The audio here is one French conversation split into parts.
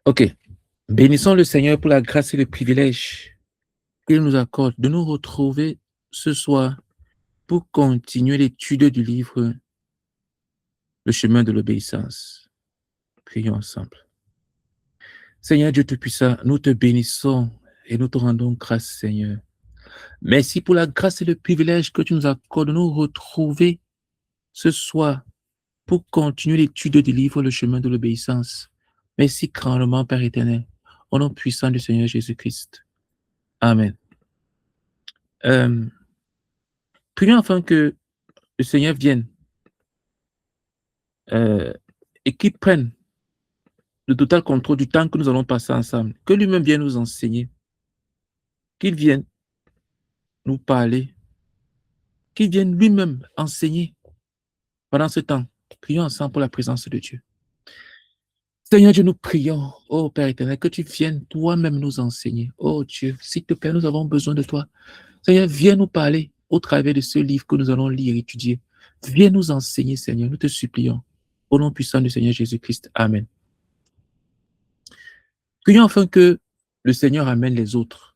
Ok. Bénissons le Seigneur pour la grâce et le privilège qu'il nous accorde de nous retrouver ce soir pour continuer l'étude du livre Le chemin de l'obéissance. Prions ensemble. Seigneur Dieu Tout-Puissant, nous te bénissons et nous te rendons grâce, Seigneur. Merci pour la grâce et le privilège que tu nous accordes de nous retrouver ce soir pour continuer l'étude du livre Le chemin de l'obéissance. Merci grandement, Père éternel, au nom puissant du Seigneur Jésus-Christ. Amen. Euh, Prions afin que le Seigneur vienne et qu'il prenne le total contrôle du temps que nous allons passer ensemble, que lui-même vienne nous enseigner, qu'il vienne nous parler, qu'il vienne lui-même enseigner pendant ce temps. Prions ensemble pour la présence de Dieu. Seigneur Dieu, nous prions, oh Père éternel, que tu viennes toi-même nous enseigner. Oh Dieu, s'il te plaît, nous avons besoin de toi. Seigneur, viens nous parler au travers de ce livre que nous allons lire, étudier. Viens nous enseigner, Seigneur, nous te supplions. Au nom puissant du Seigneur Jésus-Christ. Amen. Prions afin que le Seigneur amène les autres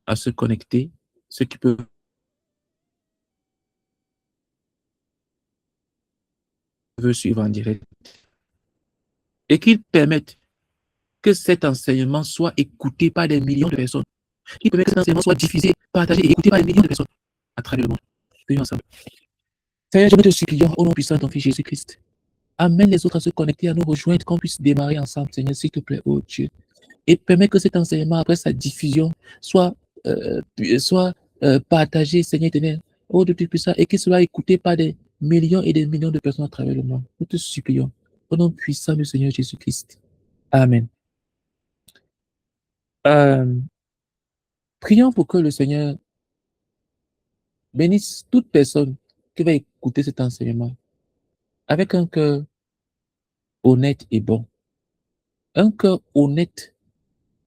à se connecter, ceux qui peuvent suivre en direct, et qu'il permette que cet enseignement soit écouté par des millions de personnes, qu'il permette que cet enseignement soit diffusé, partagé et écouté par des millions de personnes à travers le monde. Prions ensemble. Seigneur, je te supplions au nom puissant de ton Fils Jésus-Christ. Amène les autres à se connecter, à nous rejoindre, qu'on puisse démarrer ensemble, Seigneur, s'il te plaît, oh Dieu. Et permets que cet enseignement, après sa diffusion, soit partagé, Seigneur éternel, oh Dieu Tout-Puissant, et qu'il soit écouté par des millions et des millions de personnes à travers le monde. Nous te supplions, au nom puissant du Seigneur Jésus-Christ. Amen. Prions pour que le Seigneur bénisse toute personne qui va écouter cet enseignement avec un cœur honnête et bon. Un cœur honnête,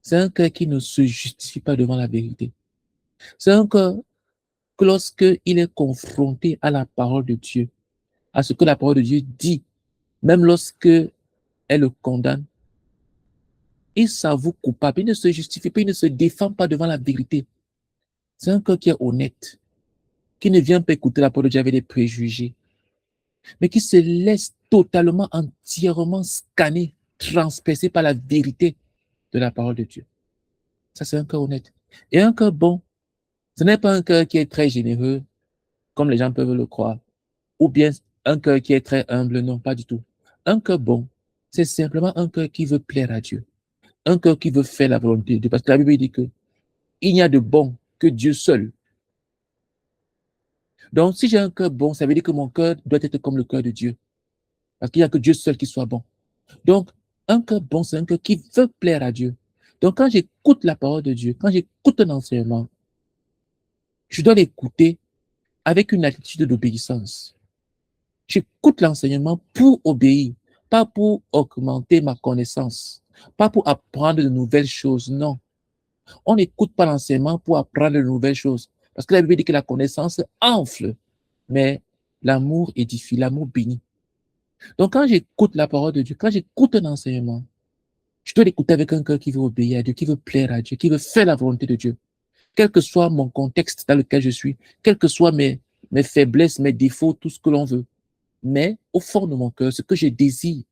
c'est un cœur qui ne se justifie pas devant la vérité. C'est un cœur que lorsqu'il est confronté à la parole de Dieu, à ce que la parole de Dieu dit, même lorsque elle le condamne, il s'avoue coupable, il ne se justifie pas, il ne se défend pas devant la vérité. C'est un cœur qui est honnête, qui ne vient pas écouter la parole de Dieu avec des préjugés, mais qui se laisse totalement, entièrement scanner, transpercer par la vérité de la parole de Dieu. Ça, c'est un cœur honnête. Et un cœur bon, ce n'est pas un cœur qui est très généreux, comme les gens peuvent le croire, ou bien un cœur qui est très humble, non, pas du tout. Un cœur bon, c'est simplement un cœur qui veut plaire à Dieu, un cœur qui veut faire la volonté de Dieu, parce que la Bible dit que il n'y a de bon que Dieu seul. Donc, si j'ai un cœur bon, ça veut dire que mon cœur doit être comme le cœur de Dieu, parce qu'il n'y a que Dieu seul qui soit bon. Donc, un cœur bon, c'est un cœur qui veut plaire à Dieu. Donc, quand j'écoute la parole de Dieu, quand j'écoute un enseignement, je dois l'écouter avec une attitude d'obéissance. J'écoute l'enseignement pour obéir, pas pour augmenter ma connaissance, pas pour apprendre de nouvelles choses, non. On n'écoute pas l'enseignement pour apprendre de nouvelles choses, parce que la Bible dit que la connaissance enfle, mais l'amour édifie, l'amour bénit. Donc quand j'écoute la parole de Dieu, quand j'écoute un enseignement, je dois l'écouter avec un cœur qui veut obéir à Dieu, qui veut plaire à Dieu, qui veut faire la volonté de Dieu. Quel que soit mon contexte dans lequel je suis, quelles que soient mes faiblesses, mes défauts, tout ce que l'on veut. Mais au fond de mon cœur, ce que je désire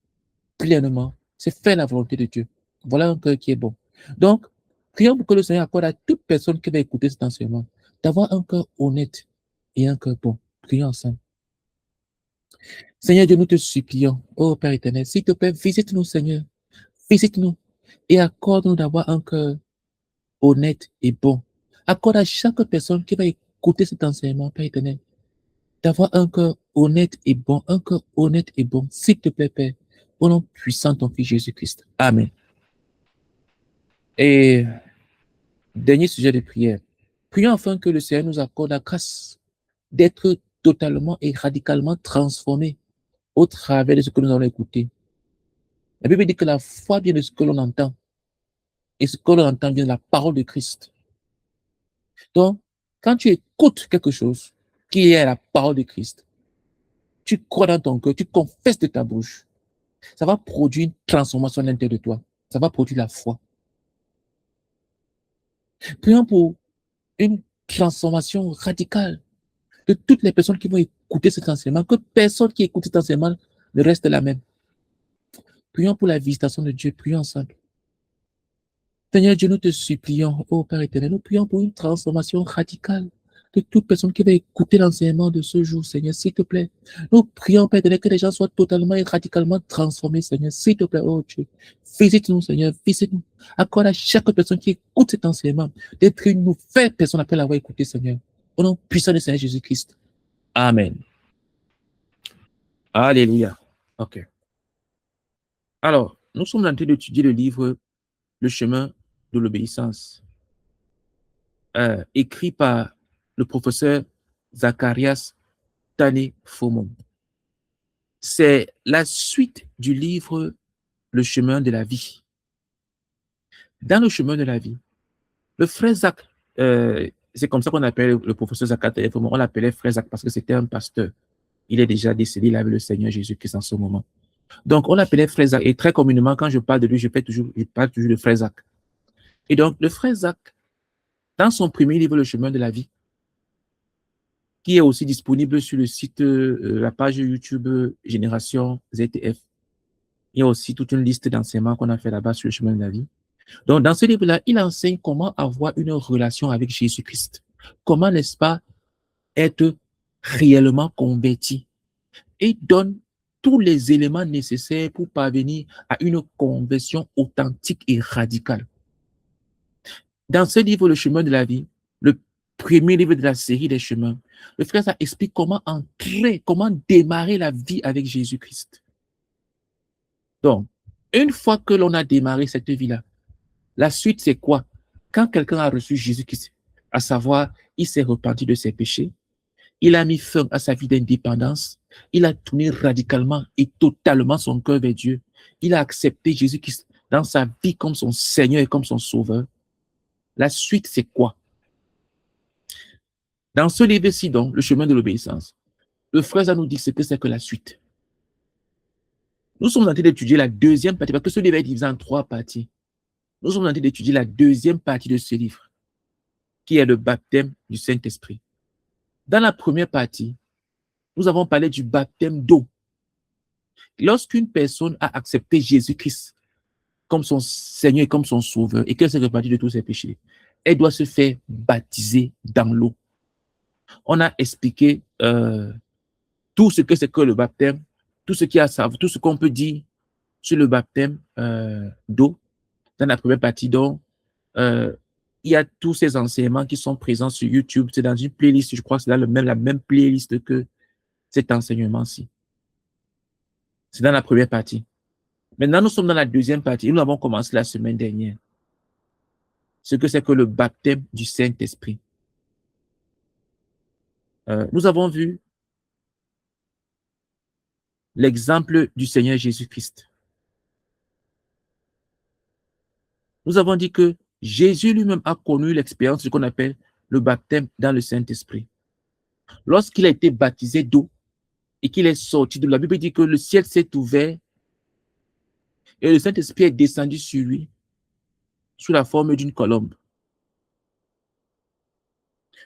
pleinement, c'est faire la volonté de Dieu. Voilà un cœur qui est bon. Donc, prions pour que le Seigneur accorde à toute personne qui va écouter cet enseignement d'avoir un cœur honnête et un cœur bon. Prions ensemble. Seigneur Dieu, nous te supplions, oh Père éternel, s'il te plaît, visite-nous, Seigneur. Visite-nous et accorde-nous d'avoir un cœur honnête et bon. Accorde à chaque personne qui va écouter cet enseignement, Père éternel, d'avoir un cœur honnête et bon, un cœur honnête et bon, s'il te plaît, Père, au nom puissant de ton Fils Jésus-Christ. Amen. Et dernier sujet de prière. Prions afin que le Seigneur nous accorde la grâce d'être totalement et radicalement transformés au travers de ce que nous allons écouter. La Bible dit que la foi vient de ce que l'on entend. Et ce que l'on entend vient de la parole de Christ. Donc, quand tu écoutes quelque chose qui est la parole de Christ, tu crois dans ton cœur, tu confesses de ta bouche, ça va produire une transformation à l'intérieur de toi. Ça va produire la foi. Prions pour une transformation radicale de toutes les personnes qui vont écouter cet enseignement, que personne qui écoute cet enseignement ne reste la même. Prions pour la visitation de Dieu, prions ensemble. Seigneur Dieu, nous te supplions, ô Père éternel, nous prions pour une transformation radicale de toute personne qui va écouter l'enseignement de ce jour, Seigneur, s'il te plaît. Nous prions, Père éternel, que les gens soient totalement et radicalement transformés, Seigneur, s'il te plaît, oh Dieu. Visite-nous, Seigneur, visite-nous. Accorde à chaque personne qui écoute cet enseignement d'être une nouvelle personne après l'avoir écouté, Seigneur. Au nom puissant du Seigneur Jésus-Christ. Amen. Alléluia. OK. Alors, nous sommes en train d'étudier le livre Le chemin de l'obéissance, écrit par le professeur Zacharias Tane-Fomon. C'est la suite du livre Le chemin de la vie. Dans le chemin de la vie, le frère Zach, c'est comme ça qu'on appelle le professeur Zacharias Tane-Fomon, on l'appelait frère Zach parce que c'était un pasteur. Il est déjà décédé, il avait le Seigneur Jésus-Christ en ce moment. Donc, on l'appelait frère Zach. Et très communément, quand je parle de lui, je parle toujours de frère Zach. Et donc, le frère Zach, dans son premier livre, Le chemin de la vie, qui est aussi disponible sur le site, la page YouTube Génération ZTF, il y a aussi toute une liste d'enseignements qu'on a fait là-bas sur le chemin de la vie. Donc, dans ce livre-là, il enseigne comment avoir une relation avec Jésus-Christ. Comment, n'est-ce pas, être réellement converti. Et donne tous les éléments nécessaires pour parvenir à une conversion authentique et radicale. Dans ce livre, Le chemin de la vie, le premier livre de la série des chemins, le frère ça explique comment entrer, comment démarrer la vie avec Jésus-Christ. Donc, une fois que l'on a démarré cette vie-là, la suite, c'est quoi? Quand quelqu'un a reçu Jésus-Christ, à savoir, il s'est repenti de ses péchés, il a mis fin à sa vie d'indépendance, il a tourné radicalement et totalement son cœur vers Dieu, il a accepté Jésus-Christ dans sa vie comme son Seigneur et comme son Sauveur. La suite, c'est quoi? Dans ce livre-ci, donc, Le chemin de l'obéissance, le frère nous dit ce que c'est que la suite. Nous sommes en train d'étudier la deuxième partie, parce que ce livre est divisé en 3 parties. Nous sommes en train d'étudier la deuxième partie de ce livre, qui est le baptême du Saint-Esprit. Dans la première partie, nous avons parlé du baptême d'eau. Lorsqu'une personne a accepté Jésus-Christ comme son Seigneur et comme son Sauveur, et qu'elle s'est repentie de tous ses péchés, elle doit se faire baptiser dans l'eau. On a expliqué tout ce que c'est que le baptême, tout ce qu'on peut dire sur le baptême d'eau dans la première partie. Donc, il y a tous ces enseignements qui sont présents sur YouTube. C'est dans une playlist, je crois que c'est la même playlist que cet enseignement-ci. C'est dans la première partie. Maintenant, nous sommes dans la deuxième partie. Nous avons commencé la semaine dernière. Ce que c'est que le baptême du Saint-Esprit. Nous avons vu l'exemple du Seigneur Jésus-Christ. Nous avons dit que Jésus lui-même a connu l'expérience de ce qu'on appelle le baptême dans le Saint-Esprit. Lorsqu'il a été baptisé d'eau et qu'il est sorti de l'eau, la Bible dit que le ciel s'est ouvert et le Saint-Esprit est descendu sur lui sous la forme d'une colombe.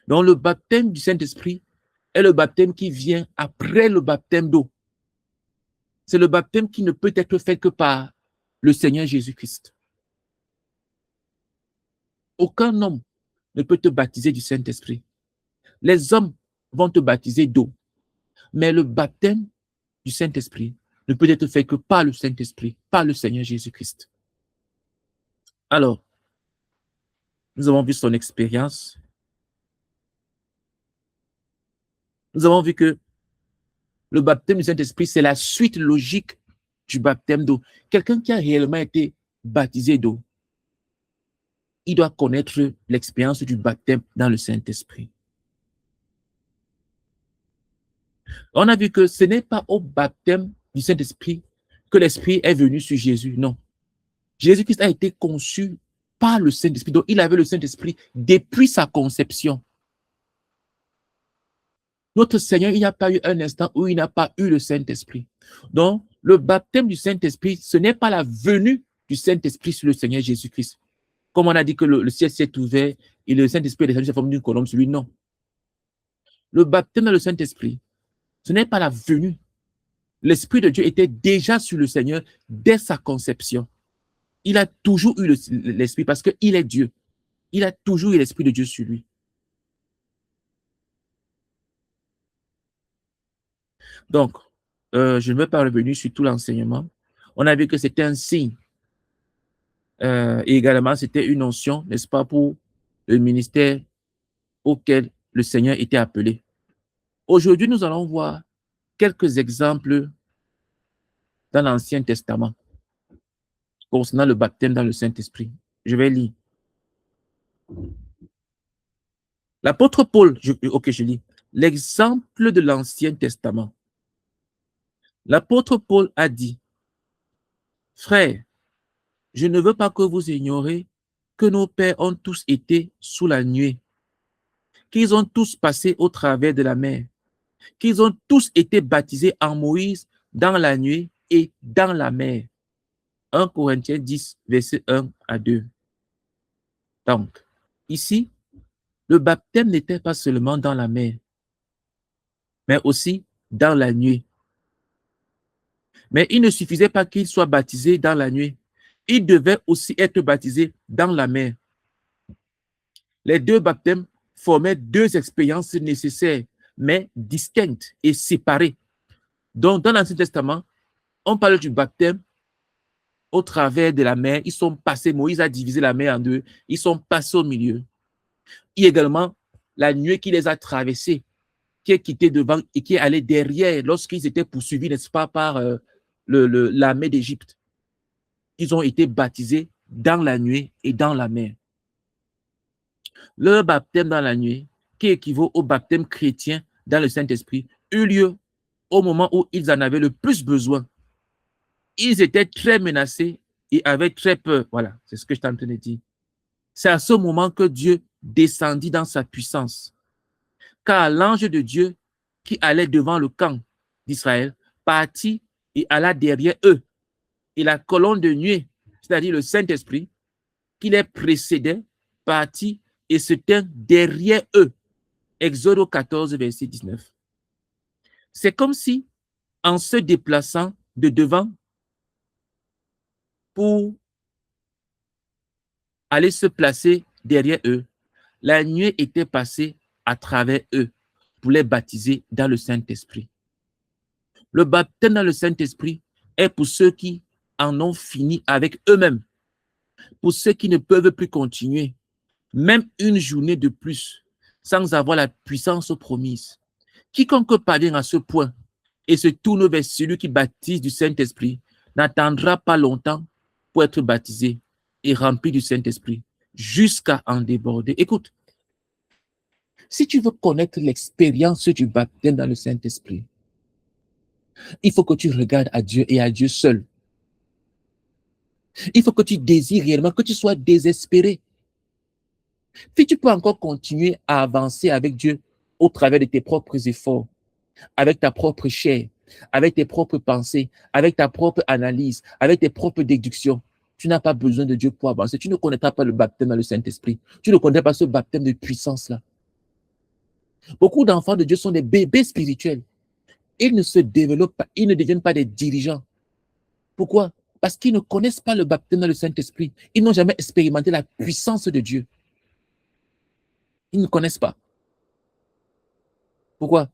Donc le baptême du Saint-Esprit est le baptême qui vient après le baptême d'eau. C'est le baptême qui ne peut être fait que par le Seigneur Jésus-Christ. Aucun homme ne peut te baptiser du Saint-Esprit. Les hommes vont te baptiser d'eau. Mais le baptême du Saint-Esprit ne peut être fait que par le Saint-Esprit, par le Seigneur Jésus-Christ. Alors, nous avons vu son expérience. Nous avons vu que le baptême du Saint-Esprit, c'est la suite logique du baptême d'eau. Quelqu'un qui a réellement été baptisé d'eau, il doit connaître l'expérience du baptême dans le Saint-Esprit. On a vu que ce n'est pas au baptême du Saint-Esprit que l'Esprit est venu sur Jésus, non. Jésus-Christ a été conçu par le Saint-Esprit, donc il avait le Saint-Esprit depuis sa conception. Notre Seigneur, il n'y a pas eu un instant où il n'a pas eu le Saint-Esprit. Donc, le baptême du Saint-Esprit, ce n'est pas la venue du Saint-Esprit sur le Seigneur Jésus-Christ. Comme on a dit que le ciel s'est ouvert et le Saint-Esprit est descendu sous la forme d'une colombe sur lui, non. Le baptême dans le Saint-Esprit, ce n'est pas la venue. L'Esprit de Dieu était déjà sur le Seigneur dès sa conception. Il a toujours eu l'Esprit parce qu'il est Dieu. Il a toujours eu l'Esprit de Dieu sur lui. Donc, je ne vais pas revenir sur tout l'enseignement. On a vu que c'était un signe. Et également, c'était une notion, n'est-ce pas, pour le ministère auquel le Seigneur était appelé. Aujourd'hui, nous allons voir quelques exemples dans l'Ancien Testament concernant le baptême dans le Saint-Esprit. Je vais lire. L'apôtre Paul, je lis. L'exemple de l'Ancien Testament. L'apôtre Paul a dit, « Frères, je ne veux pas que vous ignorez que nos pères ont tous été sous la nuée, qu'ils ont tous passé au travers de la mer, qu'ils ont tous été baptisés en Moïse dans la nuée et dans la mer. » 1 Corinthiens 10, verset 1 à 2. Donc, ici, le baptême n'était pas seulement dans la mer, mais aussi dans la nuée. Mais il ne suffisait pas qu'il soit baptisé dans la nuée. Il devait aussi être baptisé dans la mer. Les deux baptêmes formaient deux expériences nécessaires, mais distinctes et séparées. Donc, dans l'Ancien Testament, on parle du baptême au travers de la mer. Ils sont passés, Moïse a divisé la mer en deux. Ils sont passés au milieu. Il y a également la nuée qui les a traversés, qui est quitté devant et qui est allé derrière lorsqu'ils étaient poursuivis, n'est-ce pas, par l'armée d'Égypte. Ils ont été baptisés dans la nuée et dans la mer. Leur baptême dans la nuée, qui équivaut au baptême chrétien dans le Saint-Esprit, eut lieu au moment où ils en avaient le plus besoin. Ils étaient très menacés et avaient très peur. Voilà, c'est ce que je suis en train de dire. C'est à ce moment que Dieu descendit dans sa puissance. Car l'ange de Dieu qui allait devant le camp d'Israël partit et alla derrière eux. Et la colonne de nuée, c'est-à-dire le Saint-Esprit, qui les précédait, partit et se tint derrière eux. Exode 14, verset 19. C'est comme si, en se déplaçant de devant pour aller se placer derrière eux, la nuée était passée à travers eux pour les baptiser dans le Saint-Esprit. Le baptême dans le Saint-Esprit est pour ceux qui en ont fini avec eux-mêmes, pour ceux qui ne peuvent plus continuer, même une journée de plus, sans avoir la puissance promise. Quiconque parvient à ce point et se tourne vers celui qui baptise du Saint-Esprit n'attendra pas longtemps pour être baptisé et rempli du Saint-Esprit, jusqu'à en déborder. Écoute, si tu veux connaître l'expérience du baptême dans le Saint-Esprit, il faut que tu regardes à Dieu et à Dieu seul. Il faut que tu désires réellement, que tu sois désespéré. Si tu peux encore continuer à avancer avec Dieu au travers de tes propres efforts, avec ta propre chair, avec tes propres pensées, avec ta propre analyse, avec tes propres déductions, tu n'as pas besoin de Dieu pour avancer. Tu ne connaîtras pas le baptême dans le Saint-Esprit. Tu ne connais pas ce baptême de puissance-là. Beaucoup d'enfants de Dieu sont des bébés spirituels. Ils ne se développent pas, ils ne deviennent pas des dirigeants. Pourquoi? Parce qu'ils ne connaissent pas le baptême dans le Saint-Esprit. Ils n'ont jamais expérimenté la puissance de Dieu. Ils ne connaissent pas. Pourquoi?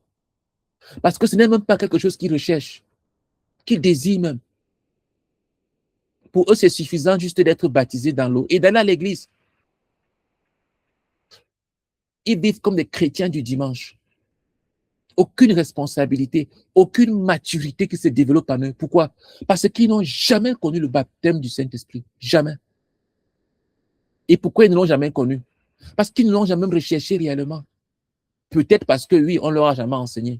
Parce que ce n'est même pas quelque chose qu'ils recherchent, qu'ils désirent même. Pour eux, c'est suffisant juste d'être baptisés dans l'eau et d'aller à l'église. Ils vivent comme des chrétiens du dimanche. Aucune responsabilité, aucune maturité qui se développe en eux. Pourquoi? Parce qu'ils n'ont jamais connu le baptême du Saint-Esprit. Jamais. Et pourquoi ils ne l'ont jamais connu? Parce qu'ils ne l'ont jamais recherché réellement. Peut-être parce que oui, on ne leur a jamais enseigné.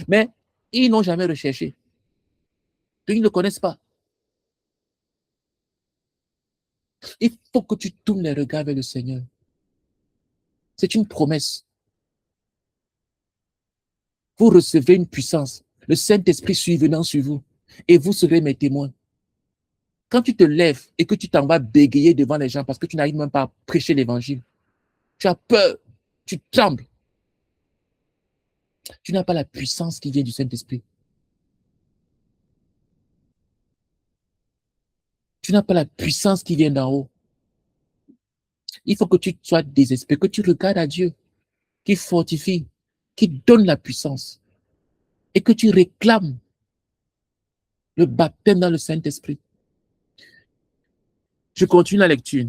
Mais ils n'ont jamais recherché. Ils ne le connaissent pas. Il faut que tu tournes les regards vers le Seigneur. C'est une promesse. Vous recevrez une puissance. Le Saint-Esprit survenant sur vous. Et vous serez mes témoins. Quand tu te lèves et que tu t'en vas bégayer devant les gens parce que tu n'arrives même pas à prêcher l'évangile, tu as peur, tu trembles. Tu n'as pas la puissance qui vient du Saint-Esprit. Tu n'as pas la puissance qui vient d'en haut. Il faut que tu sois désespéré, que tu regardes à Dieu, qui fortifie, qui donne la puissance, et que tu réclames le baptême dans le Saint-Esprit. Je continue la lecture.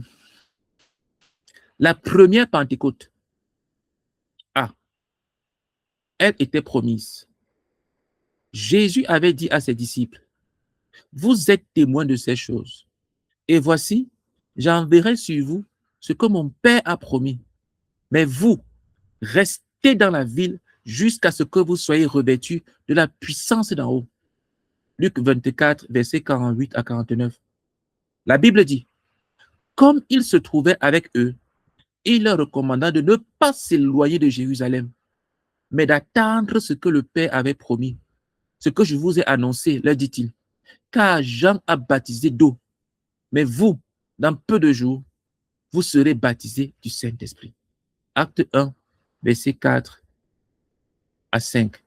La première Pentecôte, elle était promise. Jésus avait dit à ses disciples, vous êtes témoins de ces choses. Et voici, j'enverrai sur vous ce que mon Père a promis. Mais vous, restez dans la ville jusqu'à ce que vous soyez revêtus de la puissance d'en haut. Luc 24, versets 48 à 49. La Bible dit, comme il se trouvait avec eux, il leur recommanda de ne pas s'éloigner de Jérusalem, mais d'attendre ce que le Père avait promis. Ce que je vous ai annoncé, leur dit-il, car Jean a baptisé d'eau, mais vous, dans peu de jours, vous serez baptisés du Saint-Esprit. Acte 1, verset 4 à 5.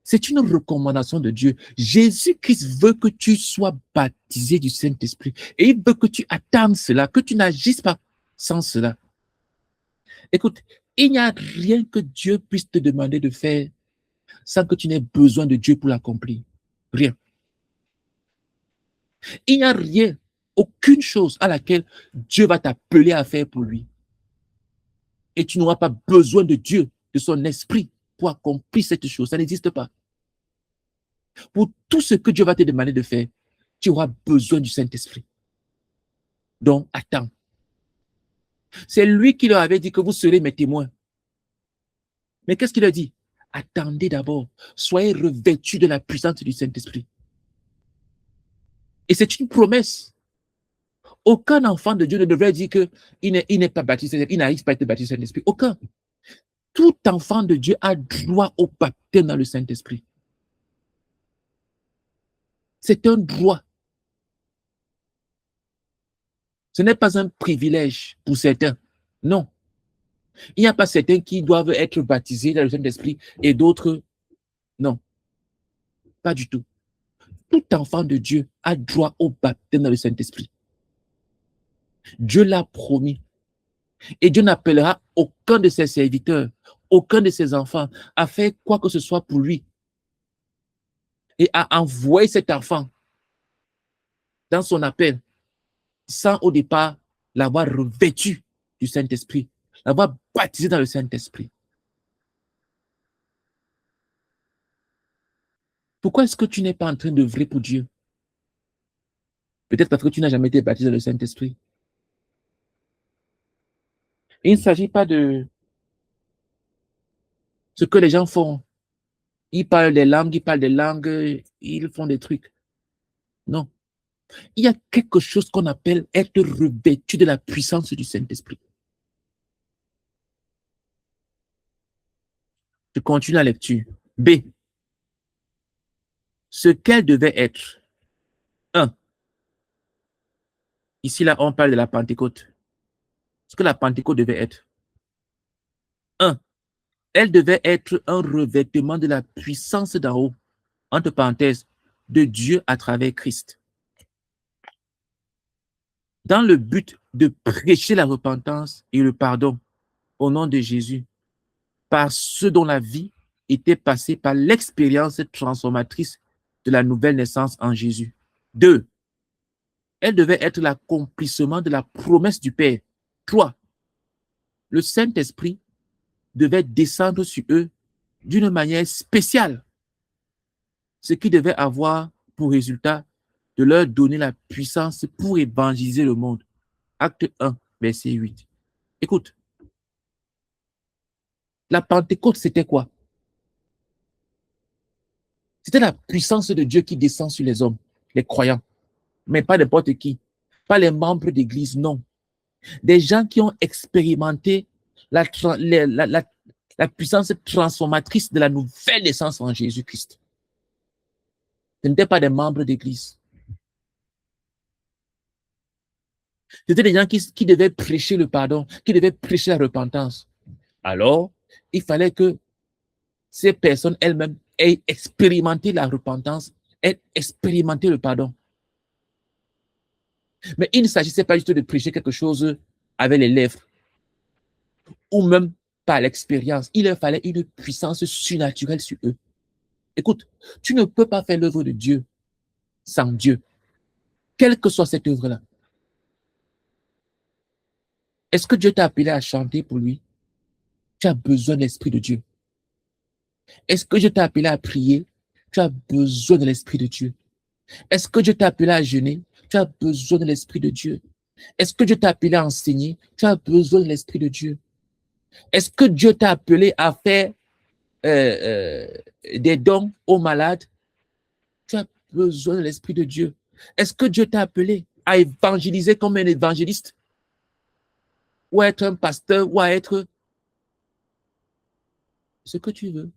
C'est une recommandation de Dieu. Jésus-Christ veut que tu sois baptisé du Saint-Esprit. Et il veut que tu attendes cela, que tu n'agisses pas sans cela. Écoute, il n'y a rien que Dieu puisse te demander de faire sans que tu n'aies besoin de Dieu pour l'accomplir. Rien. Il n'y a rien, aucune chose à laquelle Dieu va t'appeler à faire pour lui. Et tu n'auras pas besoin de Dieu, de son esprit, pour accomplir cette chose. Ça n'existe pas. Pour tout ce que Dieu va te demander de faire, tu auras besoin du Saint-Esprit. Donc, attends. C'est lui qui leur avait dit que vous serez mes témoins. Mais qu'est-ce qu'il a dit? Attendez d'abord. Soyez revêtus de la puissance du Saint-Esprit. Et c'est une promesse. Aucun enfant de Dieu ne devrait dire qu'il n'est pas baptisé, il n'arrive pas à être baptisé dans le Saint-Esprit. Aucun. Tout enfant de Dieu a droit au baptême dans le Saint-Esprit. C'est un droit. Ce n'est pas un privilège pour certains. Non. Il n'y a pas certains qui doivent être baptisés dans le Saint-Esprit et d'autres, non. Pas du tout. Tout enfant de Dieu a droit au baptême dans le Saint-Esprit. Dieu l'a promis. Et Dieu n'appellera aucun de ses serviteurs, aucun de ses enfants à faire quoi que ce soit pour lui et à envoyer cet enfant dans son appel sans au départ l'avoir revêtu du Saint-Esprit, l'avoir baptisé dans le Saint-Esprit. Pourquoi est-ce que tu n'es pas en train d'œuvrer pour Dieu? Peut-être parce que tu n'as jamais été baptisé dans le Saint-Esprit. Il ne s'agit pas de ce que les gens font. Ils parlent des langues, ils font des trucs. Non. Il y a quelque chose qu'on appelle être revêtu de la puissance du Saint-Esprit. Je continue la lecture. B. Ce qu'elle devait être. 1. Ici, là, on parle de la Pentecôte. Ce que la Pentecôte devait être. 1. Elle devait être un revêtement de la puissance d'en haut, entre parenthèses, de Dieu à travers Christ. Dans le but de prêcher la repentance et le pardon au nom de Jésus, par ceux dont la vie était passée par l'expérience transformatrice de la nouvelle naissance en Jésus. 2. Elle devait être l'accomplissement de la promesse du Père. 3. Le Saint-Esprit devait descendre sur eux d'une manière spéciale, ce qui devait avoir pour résultat de leur donner la puissance pour évangéliser le monde. Acte 1, verset 8. Écoute, la Pentecôte, c'était quoi? C'était la puissance de Dieu qui descend sur les hommes, les croyants, mais pas n'importe qui, pas les membres d'église, non. Des gens qui ont expérimenté la puissance transformatrice de la nouvelle naissance en Jésus-Christ. Ce n'étaient pas des membres d'église. C'était des gens qui devaient prêcher le pardon, qui devaient prêcher la repentance. Alors, il fallait que ces personnes elles-mêmes aient expérimenté la repentance, aient expérimenté le pardon. Mais il ne s'agissait pas juste de prêcher quelque chose avec les lèvres ou même par l'expérience. Il leur fallait une puissance surnaturelle sur eux. Écoute, tu ne peux pas faire l'œuvre de Dieu sans Dieu, quelle que soit cette œuvre-là. Est-ce que Dieu t'a appelé à chanter pour lui? Tu as besoin de l'Esprit de Dieu. Est-ce que Dieu t'a appelé à prier? Tu as besoin de l'Esprit de Dieu. Est-ce que Dieu t'a appelé à jeûner? Tu as besoin de l'Esprit de Dieu. Est-ce que Dieu t'a appelé à enseigner? Tu as besoin de l'Esprit de Dieu. Est-ce que Dieu t'a appelé à faire des dons aux malades? Tu as besoin de l'Esprit de Dieu. Est-ce que Dieu t'a appelé à évangéliser comme un évangéliste? Ou à être un pasteur, ou à être ce que tu veux?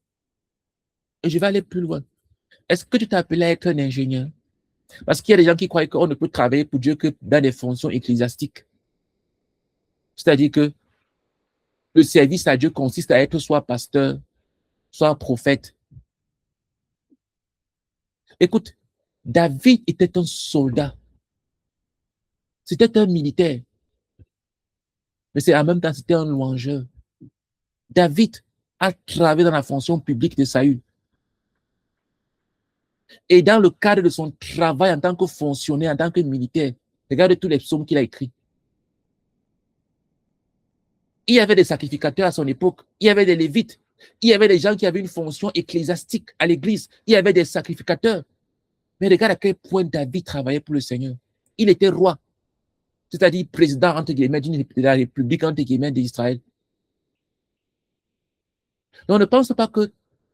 Et je vais aller plus loin. Est-ce que tu t'es appelé à être un ingénieur? Parce qu'il y a des gens qui croient qu'on ne peut travailler pour Dieu que dans des fonctions ecclésiastiques. C'est-à-dire que le service à Dieu consiste à être soit pasteur, soit prophète. Écoute, David était un soldat. C'était un militaire. Mais c'est en même temps, c'était un louangeur. David a travaillé dans la fonction publique de Saül. Et dans le cadre de son travail en tant que fonctionnaire, en tant que militaire, regarde tous les psaumes qu'il a écrits. Il y avait des sacrificateurs à son époque, il y avait des lévites, il y avait des gens qui avaient une fonction ecclésiastique à l'église, il y avait des sacrificateurs. Mais regarde à quel point David travaillait pour le Seigneur. Il était roi, c'est-à-dire président entre guillemets de la République entre guillemets d'Israël. Donc ne pense pas que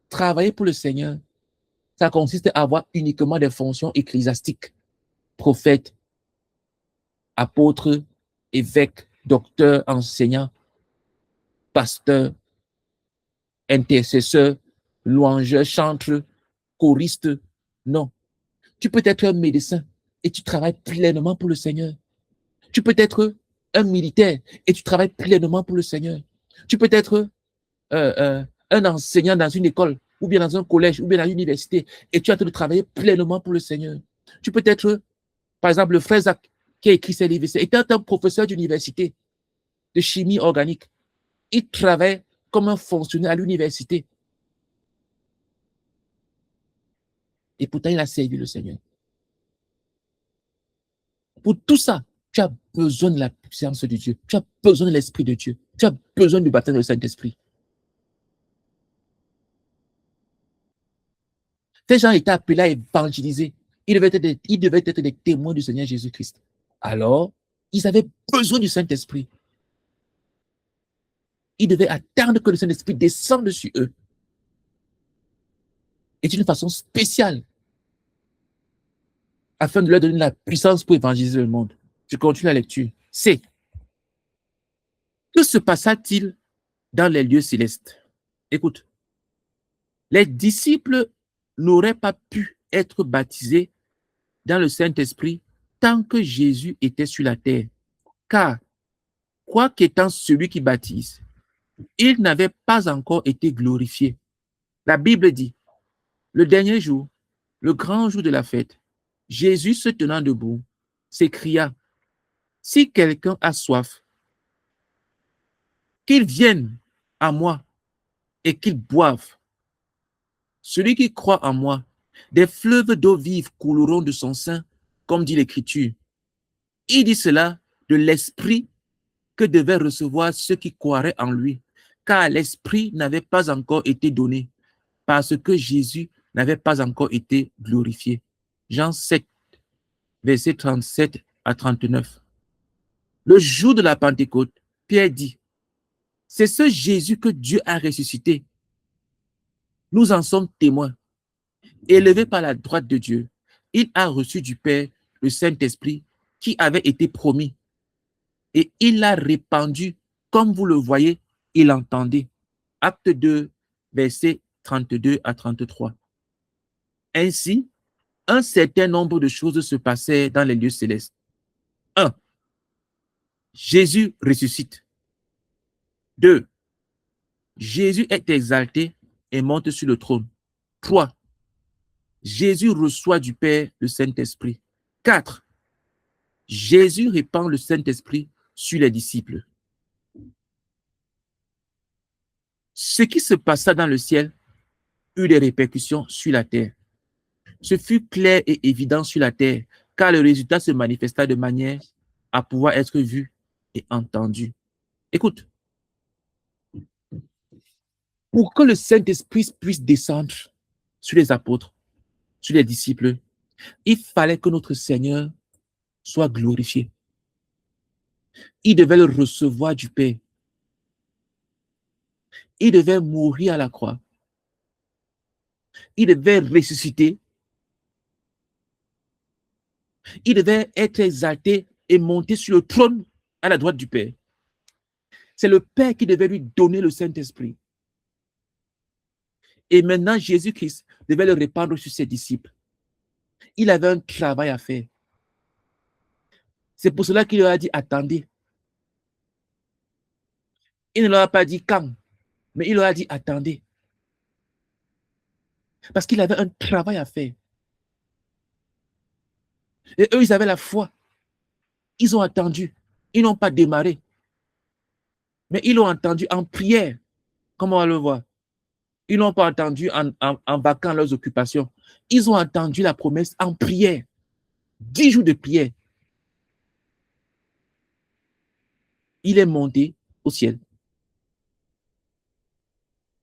travailler pour le Seigneur, ça consiste à avoir uniquement des fonctions ecclésiastiques, prophète, apôtre, évêque, docteur, enseignant, pasteur, intercesseur, louangeur, chanteur, choriste. Non. Tu peux être un médecin et tu travailles pleinement pour le Seigneur. Tu peux être un militaire et tu travailles pleinement pour le Seigneur. Tu peux être un enseignant dans une école ou bien dans un collège ou bien dans l'université et tu as de travailler pleinement pour le Seigneur. Tu peux être, par exemple, le frère Zach qui a écrit ses livres, était un professeur d'université de chimie organique. Il travaille comme un fonctionnaire à l'université. Et pourtant, il a servi le Seigneur. Pour tout ça, tu as besoin de la puissance de Dieu. Tu as besoin de l'Esprit de Dieu. Tu as besoin du baptême du Saint-Esprit. Ces gens étaient appelés à évangéliser. Ils devaient être des témoins du Seigneur Jésus-Christ. Alors, ils avaient besoin du Saint-Esprit. Ils devaient attendre que le Saint-Esprit descende sur eux. Et d'une façon spéciale, afin de leur donner la puissance pour évangéliser le monde. Je continue la lecture. C'est, que se passa-t-il dans les lieux célestes? Écoute, les disciples n'auraient pas pu être baptisés dans le Saint-Esprit tant que Jésus était sur la terre. Car, quoiqu'étant celui qui baptise, il n'avait pas encore été glorifié. La Bible dit, le dernier jour, le grand jour de la fête, Jésus se tenant debout, s'écria, si quelqu'un a soif, qu'il vienne à moi et qu'il boive. Celui qui croit en moi, des fleuves d'eau vive couleront de son sein, comme dit l'Écriture. Il dit cela de l'Esprit que devaient recevoir ceux qui croiraient en lui, car l'Esprit n'avait pas encore été donné, parce que Jésus n'avait pas encore été glorifié. Jean 7, versets 37 à 39. Le jour de la Pentecôte, Pierre dit, c'est ce Jésus que Dieu a ressuscité. Nous en sommes témoins. Élevé par la droite de Dieu, il a reçu du Père le Saint-Esprit qui avait été promis. Et il l'a répandu, comme vous le voyez, et l'entendez. Acte 2, versets 32 à 33. Ainsi, un certain nombre de choses se passaient dans les lieux célestes. 1. Jésus ressuscite. 2. Jésus est exalté et monte sur le trône. 3. Jésus reçoit du Père le Saint-Esprit. 4. Jésus répand le Saint-Esprit sur les disciples. Ce qui se passa dans le ciel eut des répercussions sur la terre. Ce fut clair et évident sur la terre, car le résultat se manifesta de manière à pouvoir être vu et entendu. Écoute, pour que le Saint-Esprit puisse descendre sur les apôtres, sur les disciples, il fallait que notre Seigneur soit glorifié. Il devait le recevoir du Père. Il devait mourir à la croix. Il devait ressusciter. Il devait être exalté et monter sur le trône à la droite du Père. C'est le Père qui devait lui donner le Saint-Esprit. Et maintenant, Jésus-Christ devait le répandre sur ses disciples. Il avait un travail à faire. C'est pour cela qu'il leur a dit, attendez. Il ne leur a pas dit quand, mais il leur a dit, attendez. Parce qu'il avait un travail à faire. Et eux, ils avaient la foi. Ils ont attendu. Ils n'ont pas démarré. Mais ils l'ont entendu en prière. Comment on va le voir? Ils n'ont pas entendu en vacant leurs occupations. Ils ont entendu la promesse en prière. 10 jours de prière. Il est monté au ciel.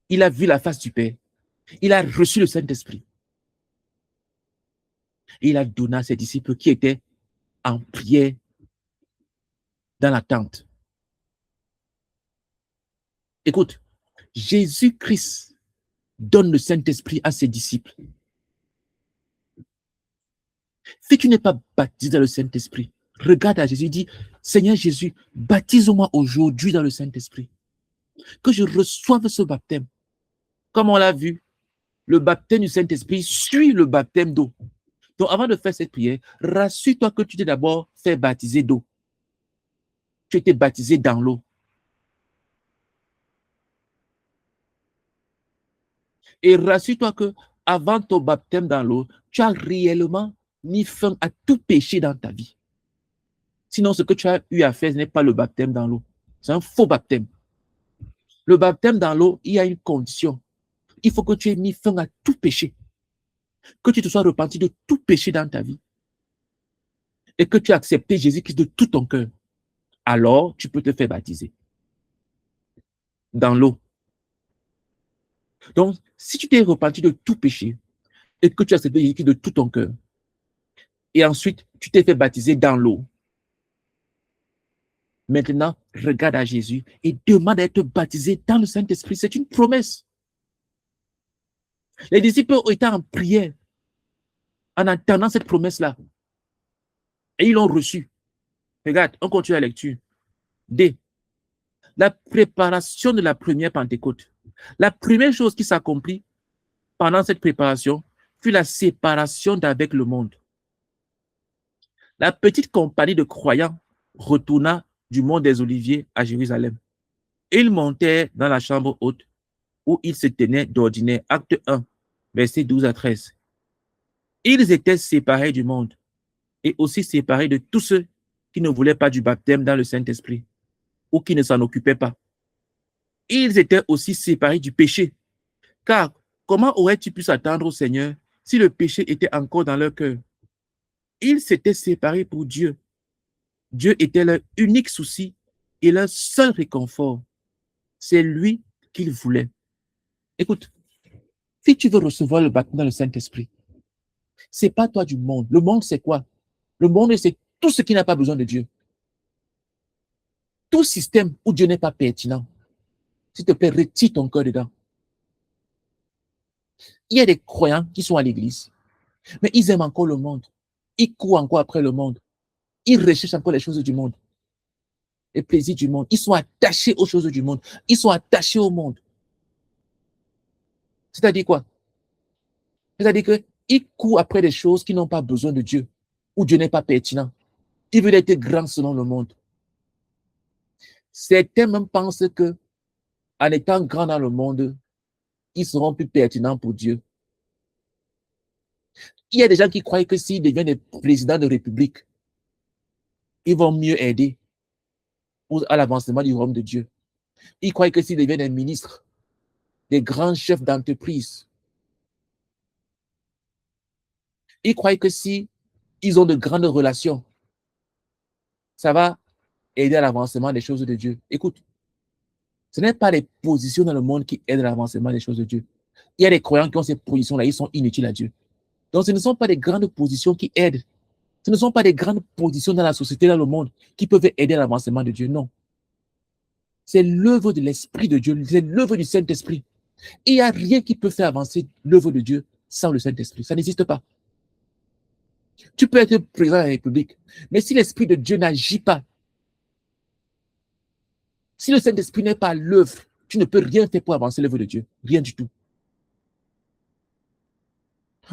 Il a vu la face du Père. Il a reçu le Saint-Esprit. Et il a donné à ses disciples qui étaient en prière dans la tente. Écoute, Jésus-Christ donne le Saint-Esprit à ses disciples. Si tu n'es pas baptisé dans le Saint-Esprit, regarde à Jésus, dit, Seigneur Jésus, baptise-moi aujourd'hui dans le Saint-Esprit. Que je reçoive ce baptême. Comme on l'a vu, le baptême du Saint-Esprit suit le baptême d'eau. Donc, avant de faire cette prière, rassure-toi que tu t'es d'abord fait baptiser d'eau. Tu étais baptisé dans l'eau. Et rassure-toi que avant ton baptême dans l'eau, tu as réellement mis fin à tout péché dans ta vie. Sinon, ce que tu as eu à faire, ce n'est pas le baptême dans l'eau. C'est un faux baptême. Le baptême dans l'eau, il y a une condition. Il faut que tu aies mis fin à tout péché. Que tu te sois repenti de tout péché dans ta vie. Et que tu aies accepté Jésus-Christ de tout ton cœur. Alors, tu peux te faire baptiser. Dans l'eau. Donc, si tu t'es repenti de tout péché et que tu as accepté Jésus-Christ de tout ton cœur, et ensuite, tu t'es fait baptiser dans l'eau, maintenant, regarde à Jésus et demande à être baptisé dans le Saint-Esprit. C'est une promesse. Les disciples ont été en prière en attendant cette promesse-là. Et ils l'ont reçue. Regarde, on continue la lecture. D. La préparation de la première Pentecôte. La première chose qui s'accomplit pendant cette préparation fut la séparation d'avec le monde. La petite compagnie de croyants retourna du mont des Oliviers à Jérusalem. Ils montèrent dans la chambre haute où ils se tenaient d'ordinaire. Acte 1, versets 12 à 13. Ils étaient séparés du monde et aussi séparés de tous ceux qui ne voulaient pas du baptême dans le Saint-Esprit ou qui ne s'en occupaient pas. Ils étaient aussi séparés du péché. Car comment aurais-tu pu s'attendre au Seigneur si le péché était encore dans leur cœur? Ils s'étaient séparés pour Dieu. Dieu était leur unique souci et leur seul réconfort. C'est lui qu'ils voulaient. Écoute, si tu veux recevoir le baptême dans le Saint-Esprit, c'est pas toi du monde. Le monde, c'est quoi? Le monde, c'est tout ce qui n'a pas besoin de Dieu. Tout système où Dieu n'est pas pertinent. S'il te plaît, retire ton cœur dedans. Il y a des croyants qui sont à l'église, mais ils aiment encore le monde. Ils courent encore après le monde. Ils recherchent encore les choses du monde. Les plaisirs du monde. Ils sont attachés aux choses du monde. Ils sont attachés au monde. C'est-à-dire quoi? C'est-à-dire qu'ils courent après des choses qui n'ont pas besoin de Dieu, où Dieu n'est pas pertinent. Ils veulent être grands selon le monde. Certains même pensent que, en étant grands dans le monde, ils seront plus pertinents pour Dieu. Il y a des gens qui croient que s'ils deviennent des présidents de république, ils vont mieux aider à l'avancement du royaume de Dieu. Ils croient que s'ils deviennent des ministres, des grands chefs d'entreprise, ils croient que si ils ont de grandes relations, ça va aider à l'avancement des choses de Dieu. Écoute, ce n'est pas les positions dans le monde qui aident à l'avancement des choses de Dieu. Il y a des croyants qui ont ces positions-là, ils sont inutiles à Dieu. Donc, ce ne sont pas des grandes positions qui aident. Ce ne sont pas des grandes positions dans la société, dans le monde, qui peuvent aider à l'avancement de Dieu. Non. C'est l'œuvre de l'Esprit de Dieu, c'est l'œuvre du Saint-Esprit. Il n'y a rien qui peut faire avancer l'œuvre de Dieu sans le Saint-Esprit. Ça n'existe pas. Tu peux être président de la République, mais si l'Esprit de Dieu n'agit pas, si le Saint-Esprit n'est pas à l'œuvre, tu ne peux rien faire pour avancer l'œuvre de Dieu. Rien du tout.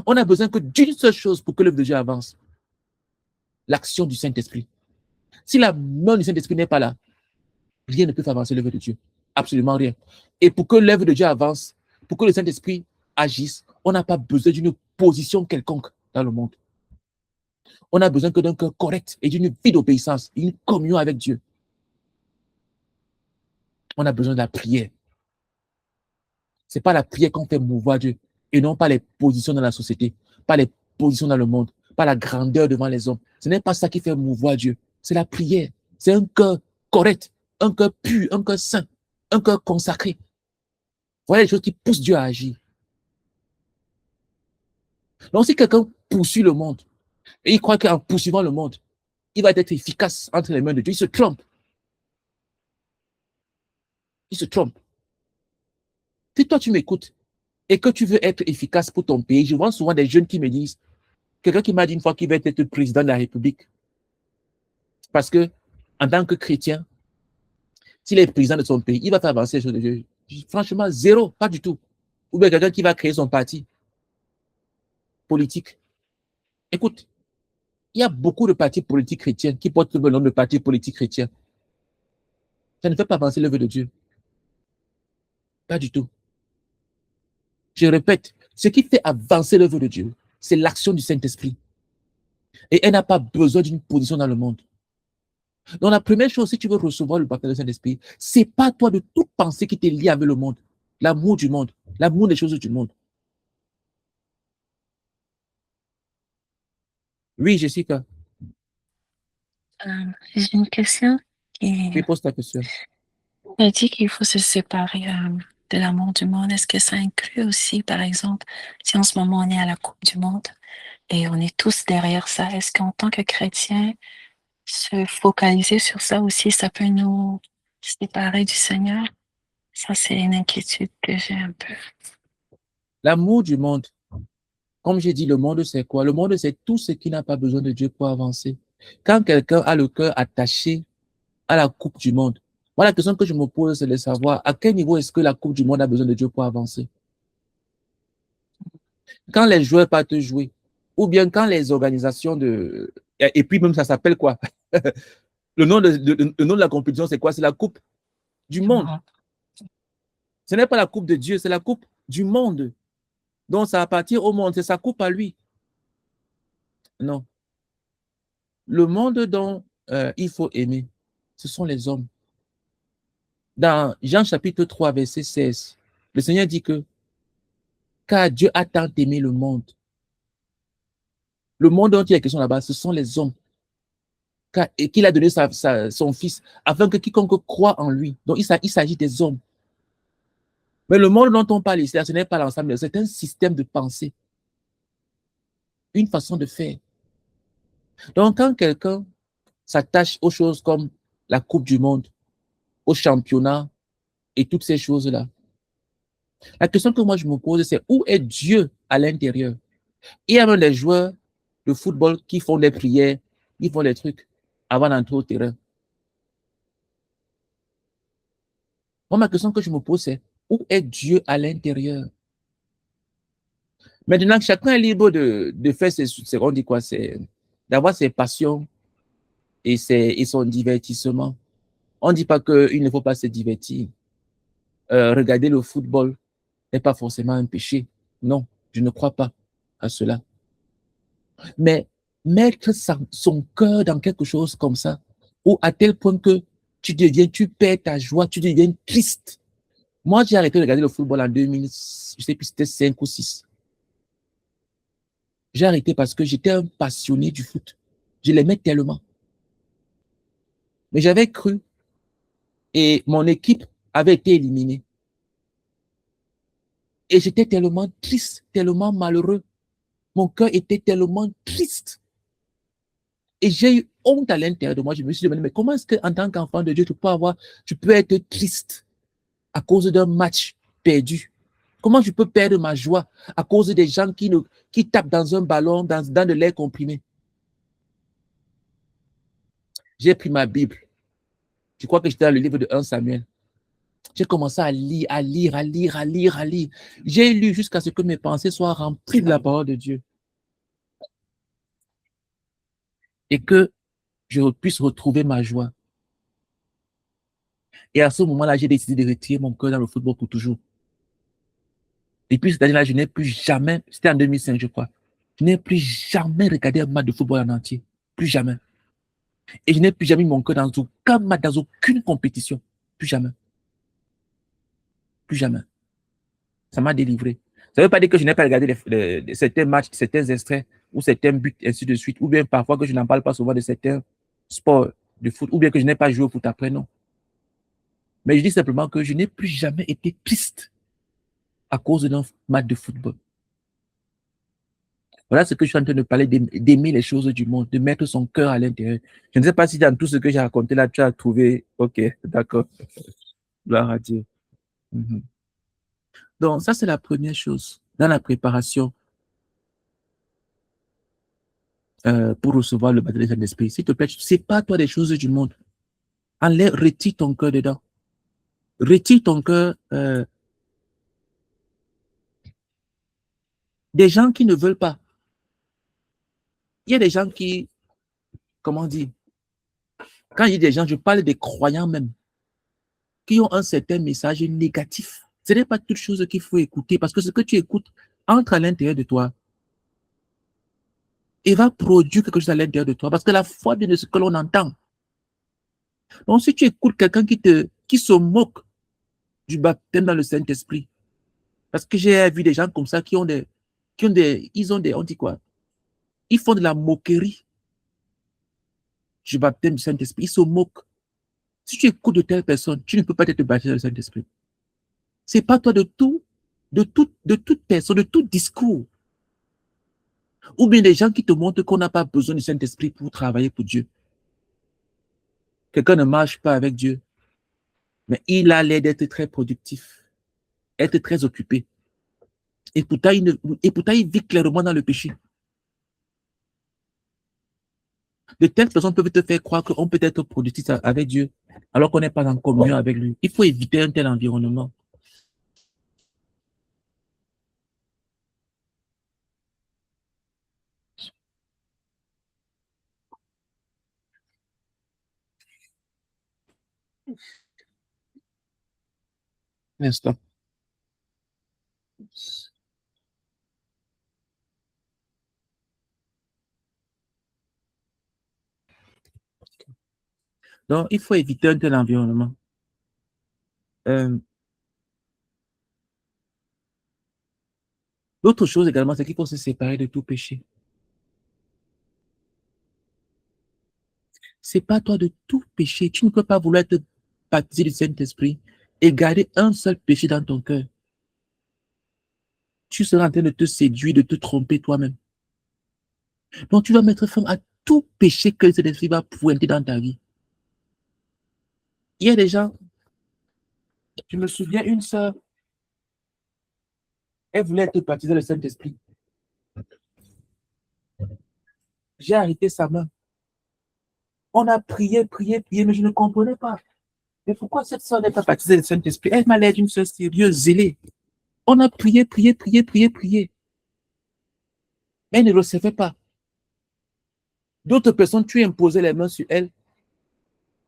On a besoin que d'une seule chose pour que l'œuvre de Dieu avance. L'action du Saint-Esprit. Si la main du Saint-Esprit n'est pas là, rien ne peut faire avancer l'œuvre de Dieu. Absolument rien. Et pour que l'œuvre de Dieu avance, pour que le Saint-Esprit agisse, on n'a pas besoin d'une position quelconque dans le monde. On a besoin que d'un cœur correct et d'une vie d'obéissance, une communion avec Dieu. On a besoin de la prière. Ce n'est pas la prière qu'on fait mouvoir Dieu et non pas les positions dans la société, pas les positions dans le monde, pas la grandeur devant les hommes. Ce n'est pas ça qui fait mouvoir Dieu. C'est la prière. C'est un cœur correct, un cœur pur, un cœur saint, un cœur consacré. Voilà les choses qui poussent Dieu à agir. Donc, si quelqu'un poursuit le monde et il croit qu'en poursuivant le monde, il va être efficace entre les mains de Dieu, il se trompe. Il se trompe. Si toi, tu m'écoutes et que tu veux être efficace pour ton pays, je vois souvent des jeunes qui me disent, quelqu'un qui m'a dit une fois qu'il va être président de la République, parce que en tant que chrétien, s'il est président de son pays, il va faire avancer les choses de Dieu. Franchement, zéro, pas du tout. Ou bien quelqu'un qui va créer son parti politique. Écoute, il y a beaucoup de partis politiques chrétiens qui portent le nom de parti politique chrétien. Ça ne fait pas avancer l'œuvre de Dieu. Pas du tout. Je répète, ce qui fait avancer l'œuvre de Dieu, c'est l'action du Saint-Esprit. Et elle n'a pas besoin d'une position dans le monde. Donc la première chose, si tu veux recevoir le baptême du Saint-Esprit, c'est pas toi de toute pensée qui t'est liée avec le monde, l'amour du monde, l'amour des choses du monde. Oui, Jessica. J'ai une question qui Oui, pose ta question. elle dit qu'il faut se séparer de l'amour du monde. Est-ce que ça inclut aussi, par exemple, si en ce moment on est à la Coupe du Monde et on est tous derrière ça, est-ce qu'en tant que chrétien, se focaliser sur ça aussi, ça peut nous séparer du Seigneur? Ça, c'est une inquiétude que j'ai un peu. L'amour du monde, comme j'ai dit, le monde, c'est quoi? Le monde, c'est tout ce qui n'a pas besoin de Dieu pour avancer. Quand quelqu'un a le cœur attaché à la Coupe du Monde, moi, la question que je me pose, c'est de savoir à quel niveau est-ce que la Coupe du Monde a besoin de Dieu pour avancer. Quand les joueurs partent jouer, ou bien quand les organisations de... Et puis même, ça s'appelle quoi? Le nom de la compétition, c'est quoi? C'est la Coupe du Monde. Ce n'est pas la Coupe de Dieu, c'est la Coupe du monde. Donc, ça appartient au monde, c'est sa coupe à lui. Non. Le monde dont il faut aimer, ce sont les hommes. Dans Jean chapitre 3, verset 16, le Seigneur dit que car Dieu a tant aimé le monde. Le monde dont il y a question là-bas, ce sont les hommes. Et qu'il a donné son fils afin que quiconque croit en lui. Donc, il s'agit des hommes. Mais le monde dont on parle ici, ce n'est pas l'ensemble, c'est un système de pensée, une façon de faire. Donc, quand quelqu'un s'attache aux choses comme la Coupe du Monde, au championnat et toutes ces choses-là, la question que moi je me pose, c'est où est Dieu à l'intérieur? Il y a même des joueurs de football qui font des prières, qui font des trucs avant d'entrer au terrain. Moi, ma question que je me pose, c'est où est Dieu à l'intérieur? Maintenant, chacun est libre de faire on dit quoi, d'avoir ses passions et son divertissement. On ne dit pas qu'il ne faut pas se divertir. Regarder le football n'est pas forcément un péché. Non, je ne crois pas à cela. Mais mettre son cœur dans quelque chose comme ça, ou à tel point que tu perds ta joie, tu deviens triste. Moi, j'ai arrêté de regarder le football en 2000, je sais plus, c'était 5 ou 6. J'ai arrêté parce que j'étais un passionné du foot. Je l'aimais tellement. Mais j'avais cru et mon équipe avait été éliminée. Et j'étais tellement triste, tellement malheureux. Mon cœur était tellement triste. Et j'ai eu honte à l'intérieur de moi. Je me suis demandé, mais comment est-ce qu'en tant qu'enfant de Dieu, tu peux être triste à cause d'un match perdu? Comment je peux perdre ma joie à cause des gens qui tapent dans un ballon, dans de l'air comprimé? J'ai pris ma Bible. Je crois que j'étais dans le livre de 1 Samuel. J'ai commencé à lire, à lire, à lire, à lire, à lire. J'ai lu jusqu'à ce que mes pensées soient remplies de la parole de Dieu. Et que je puisse retrouver ma joie. Et à ce moment-là, j'ai décidé de retirer mon cœur dans le football pour toujours. Et puis cette année-là, je n'ai plus jamais, c'était en 2005, je crois, je n'ai plus jamais regardé un match de football en entier. Plus jamais. Et je n'ai plus jamais mis mon cœur dans aucun match, dans aucune compétition. Plus jamais. Plus jamais. Ça m'a délivré. Ça ne veut pas dire que je n'ai pas regardé certains matchs, certains extraits ou certains buts, ainsi de suite, ou bien parfois que je n'en parle pas souvent de certains sports de foot, ou bien que je n'ai pas joué au foot après, non. Mais je dis simplement que je n'ai plus jamais été triste à cause d'un match de football. Voilà ce que je suis en train de parler, d'aimer les choses du monde, de mettre son cœur à l'intérieur. Je ne sais pas si dans tout ce que j'ai raconté là, tu as trouvé, ok, d'accord, gloire à Dieu. Mhm. Donc, ça, c'est la première chose dans la préparation pour recevoir le baptême du Saint-Esprit. S'il te plaît, sépare-toi des choses du monde. Enlève, retire ton cœur dedans. Retire ton cœur des gens qui ne veulent pas. Il y a des gens qui, comment dire, quand je dis des gens, je parle des croyants même, qui ont un certain message négatif. Ce n'est pas toute chose qu'il faut écouter parce que ce que tu écoutes entre à l'intérieur de toi et va produire quelque chose à l'intérieur de toi parce que la foi vient de ce que l'on entend. Donc, si tu écoutes quelqu'un qui se moque du baptême dans le Saint-Esprit, parce que j'ai vu des gens comme ça on dit quoi? Ils font de la moquerie du baptême du Saint-Esprit, ils se moquent. Si tu écoutes de telles personnes, tu ne peux pas être baptisé dans le Saint-Esprit. C'est pas toi de toute personne, de tout discours. Ou bien des gens qui te montrent qu'on n'a pas besoin du Saint-Esprit pour travailler pour Dieu. Quelqu'un ne marche pas avec Dieu, mais il a l'air d'être très productif, être très occupé. Et pourtant, il vit clairement dans le péché. De telles personnes peuvent te faire croire qu'on peut être productif avec Dieu, alors qu'on n'est pas en communion avec lui. Il faut éviter un tel environnement. N'est-ce pas? Donc, il faut éviter un tel environnement. L'autre chose également, c'est qu'il faut se séparer de tout péché. C'est pas toi de tout péché. Tu ne peux pas vouloir être baptisé du Saint-Esprit et garder un seul péché dans ton cœur. Tu seras en train de te séduire, de te tromper toi-même. Donc, tu vas mettre fin à tout péché que le Saint-Esprit va pointer dans ta vie. Il y a des gens, je me souviens, une sœur, elle voulait être baptisée dans le Saint-Esprit. J'ai arrêté sa main. On a prié, prié, prié, mais je ne comprenais pas. Mais pourquoi cette sœur n'est pas baptisée dans le Saint-Esprit? Elle m'a l'air d'une sœur sérieuse, zélée. On a prié, prié, prié, prié, prié. Mais elle ne recevait pas. D'autres personnes, tu imposais les mains sur elle.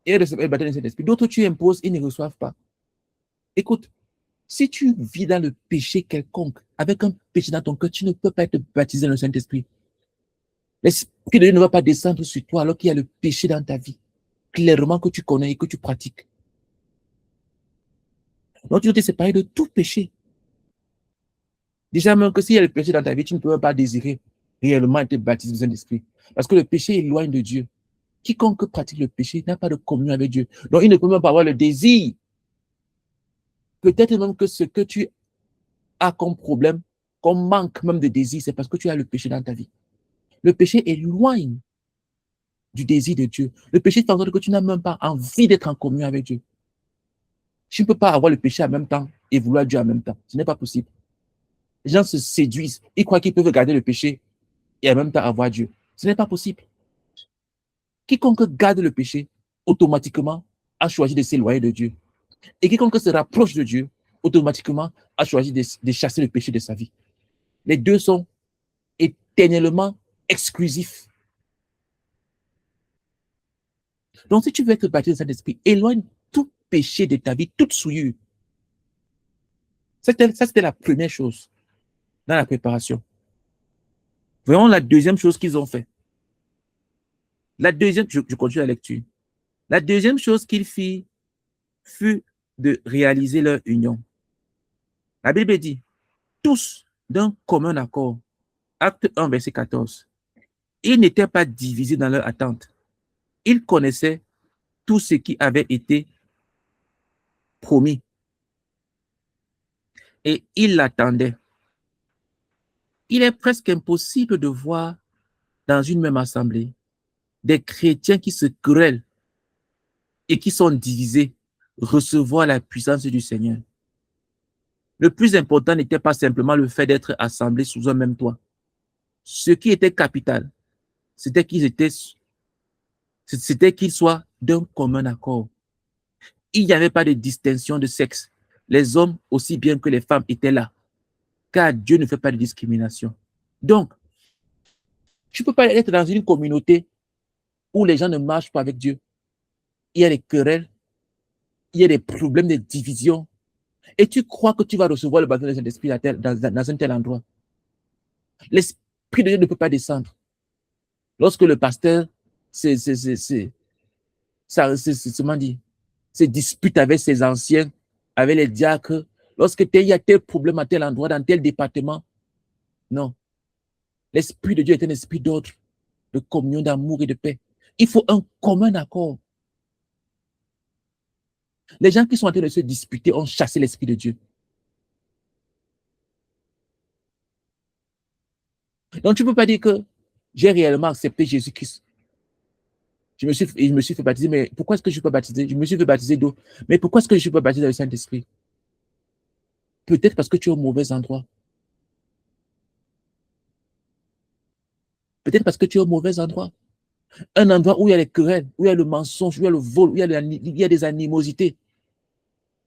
et recevoir le baptême du Saint-Esprit. D'autres, tu imposes, ils ne reçoivent pas. Écoute, si tu vis dans le péché quelconque, avec un péché dans ton cœur, tu ne peux pas être baptisé dans le Saint-Esprit. L'Esprit de Dieu ne va pas descendre sur toi alors qu'il y a le péché dans ta vie, clairement que tu connais et que tu pratiques. Donc, tu dois te séparer de tout péché. Déjà, même que s'il y a le péché dans ta vie, tu ne peux pas désirer réellement être baptisé du Saint-Esprit. Parce que le péché éloigne de Dieu. Quiconque pratique le péché n'a pas de communion avec Dieu. Donc, il ne peut même pas avoir le désir. Peut-être même que ce que tu as comme problème, comme manque même de désir, c'est parce que tu as le péché dans ta vie. Le péché éloigne du désir de Dieu. Le péché fait en sorte que tu n'as même pas envie d'être en communion avec Dieu. Tu ne peux pas avoir le péché en même temps et vouloir Dieu en même temps. Ce n'est pas possible. Les gens se séduisent. Ils croient qu'ils peuvent garder le péché et en même temps avoir Dieu. Ce n'est pas possible. Quiconque garde le péché, automatiquement, a choisi de s'éloigner de Dieu. Et quiconque se rapproche de Dieu, automatiquement, a choisi de chasser le péché de sa vie. Les deux sont éternellement exclusifs. Donc, si tu veux être baptisé du Saint-Esprit, éloigne tout péché de ta vie, toute souillure. Ça, c'était la première chose dans la préparation. Voyons la deuxième chose qu'ils ont fait. La deuxième, je continue la lecture. La deuxième chose qu'ils firent fut de réaliser leur union. La Bible dit, tous d'un commun accord, acte 1, verset 14, ils n'étaient pas divisés dans leur attente. Ils connaissaient tout ce qui avait été promis et ils l'attendaient. Il est presque impossible de voir dans une même assemblée des chrétiens qui se querellent et qui sont divisés recevoir la puissance du Seigneur. Le plus important n'était pas simplement le fait d'être assemblés sous un même toit. Ce qui était capital, c'était qu'ils soient d'un commun accord. Il n'y avait pas de distinction de sexe. Les hommes aussi bien que les femmes étaient là, car Dieu ne fait pas de discrimination. Donc, tu ne peux pas être dans une communauté où les gens ne marchent pas avec Dieu. Il y a des querelles, il y a des problèmes de division, et tu crois que tu vas recevoir le baptême de Saint-Esprit dans un tel endroit. L'Esprit de Dieu ne peut pas descendre. Lorsque le pasteur se dispute avec ses anciens, avec les diacres, lorsque il y a tel problème à tel endroit, dans tel département, non. L'Esprit de Dieu est un esprit d'ordre, de communion, d'amour et de paix. Il faut un commun accord. Les gens qui sont en train de se disputer ont chassé l'Esprit de Dieu. Donc, tu ne peux pas dire que j'ai réellement accepté Jésus-Christ. Je me suis fait baptiser, mais pourquoi est-ce que je ne suis pas baptisé? Je me suis fait baptiser d'eau, mais pourquoi est-ce que je ne suis pas baptisé dans le Saint-Esprit? Peut-être parce que tu es au mauvais endroit. Peut-être parce que tu es au mauvais endroit. Un endroit où il y a les querelles, où il y a le mensonge, où il y a le vol, où il y a des animosités.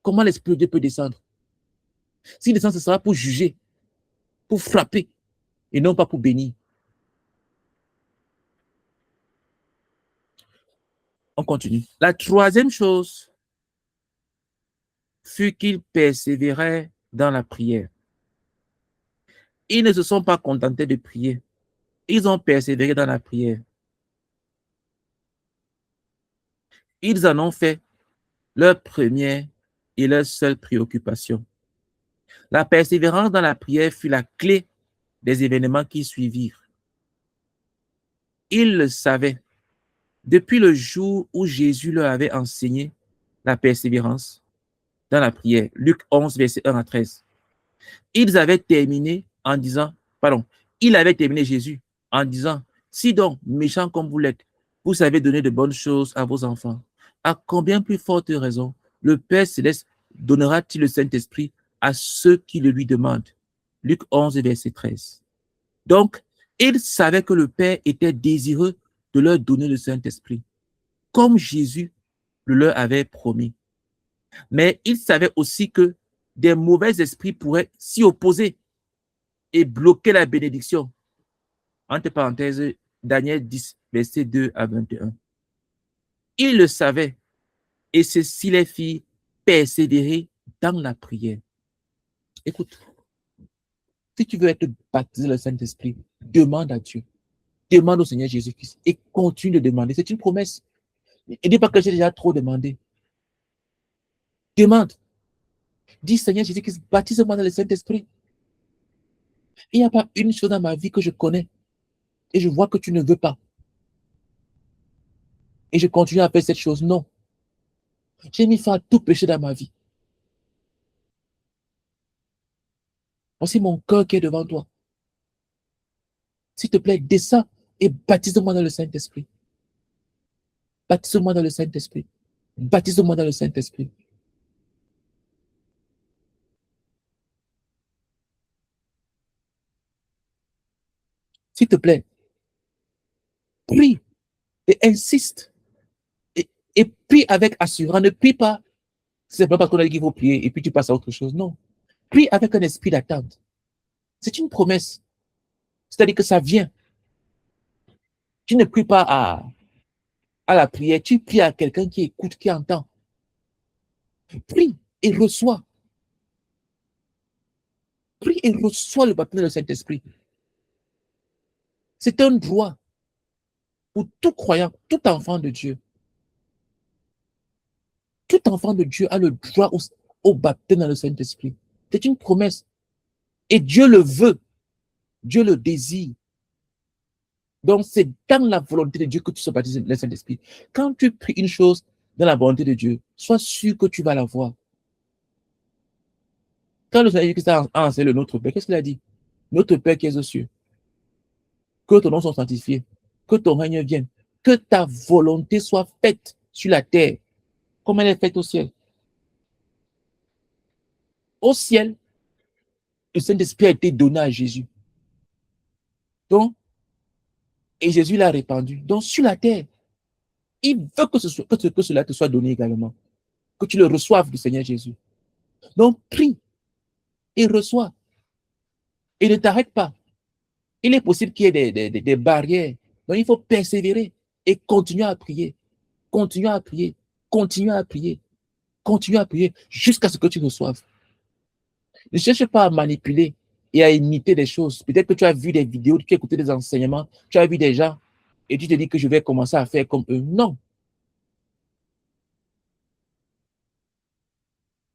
Comment l'Esprit de Dieu peut descendre? S'il descend, ce sera pour juger, pour frapper, et non pas pour bénir. On continue. La troisième chose fut qu'ils persévéraient dans la prière. Ils ne se sont pas contentés de prier. Ils ont persévéré dans la prière. Ils en ont fait leur première et leur seule préoccupation. La persévérance dans la prière fut la clé des événements qui suivirent. Ils le savaient. Depuis le jour où Jésus leur avait enseigné la persévérance dans la prière, Luc 11, verset 1 à 13, il avait terminé Jésus en disant, si donc, méchants comme vous l'êtes, vous savez donner de bonnes choses à vos enfants, à combien plus forte raison le Père Céleste donnera-t-il le Saint-Esprit à ceux qui le lui demandent? Luc 11, verset 13. Donc, ils savaient que le Père était désireux de leur donner le Saint-Esprit, comme Jésus le leur avait promis. Mais ils savaient aussi que des mauvais esprits pourraient s'y opposer et bloquer la bénédiction. Entre parenthèses, Daniel 10, verset 2 à 21. Ils le savaient Et ceci les fit persévérer dans la prière. Écoute, si tu veux être baptisé dans le Saint-Esprit, demande à Dieu. Demande au Seigneur Jésus-Christ et continue de demander. C'est une promesse. Et dis pas que j'ai déjà trop demandé. Demande. Dis, Seigneur Jésus-Christ, baptise-moi dans le Saint-Esprit. Il n'y a pas une chose dans ma vie que je connais et je vois que tu ne veux pas. Et je continue à faire cette chose. Non. J'ai mis fin à tout péché dans ma vie. Voici mon cœur qui est devant toi. S'il te plaît, descends et baptise-moi dans le Saint-Esprit. Baptise-moi dans le Saint-Esprit. Baptise-moi dans le Saint-Esprit. S'il te plaît, prie et insiste. Et prie avec assurance. Ne prie pas. C'est pas parce qu'on a dit qu'il faut prier et puis tu passes à autre chose. Non. Prie avec un esprit d'attente. C'est une promesse. C'est-à-dire que ça vient. Tu ne pries pas à la prière. Tu pries à quelqu'un qui écoute, qui entend. Prie et reçois. Prie et reçois le baptême du Saint-Esprit. C'est un droit pour tout croyant, tout enfant de Dieu. Tout enfant de Dieu a le droit au baptême dans le Saint-Esprit. C'est une promesse. Et Dieu le veut. Dieu le désire. Donc, c'est dans la volonté de Dieu que tu sois baptisé dans le Saint-Esprit. Quand tu pries une chose dans la volonté de Dieu, sois sûr que tu vas la voir. Quand le Seigneur Christ a enseigné le Notre Père, qu'est-ce qu'il a dit? Notre Père qui est aux cieux, que ton nom soit sanctifié, que ton règne vienne, que ta volonté soit faite sur la terre, comme elle est faite au ciel. Au ciel, le Saint-Esprit a été donné à Jésus. Donc, et Jésus l'a répandu. Donc, sur la terre, il veut que cela te soit donné également. Que tu le reçoives du Seigneur Jésus. Donc, prie et reçois. Et ne t'arrête pas. Il est possible qu'il y ait des barrières. Donc, il faut persévérer et continuer à prier. Continuer à prier. Continuer à prier. Continuer à prier jusqu'à ce que tu reçoives. Ne cherche pas à manipuler et à imiter des choses. Peut-être que tu as vu des vidéos, tu as écouté des enseignements, tu as vu des gens et tu te dis que je vais commencer à faire comme eux. Non.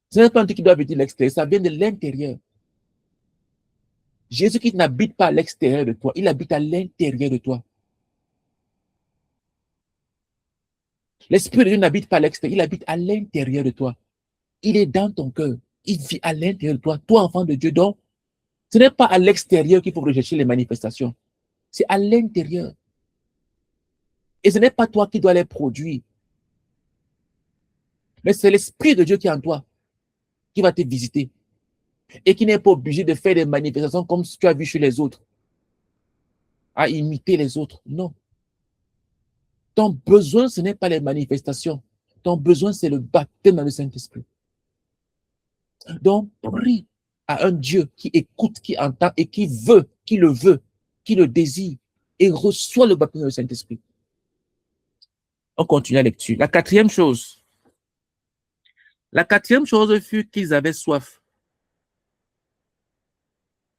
Ce n'est pas un truc qui doit venir de l'extérieur, ça vient de l'intérieur. Jésus-Christ n'habite pas à l'extérieur de toi, il habite à l'intérieur de toi. L'Esprit de Dieu n'habite pas à l'extérieur, il habite à l'intérieur de toi. Il est dans ton cœur, il vit à l'intérieur de toi, toi enfant de Dieu. Donc, ce n'est pas à l'extérieur qu'il faut rechercher les manifestations, c'est à l'intérieur. Et ce n'est pas toi qui dois les produire, mais c'est l'Esprit de Dieu qui est en toi, qui va te visiter et qui n'est pas obligé de faire des manifestations comme tu as vu chez les autres, à imiter les autres. Non. Ton besoin, ce n'est pas les manifestations. Ton besoin, c'est le baptême dans le Saint-Esprit. Donc, prie à un Dieu qui écoute, qui entend et qui veut, qui le désire et reçoit le baptême dans le Saint-Esprit. On continue la lecture. La quatrième chose fut qu'ils avaient soif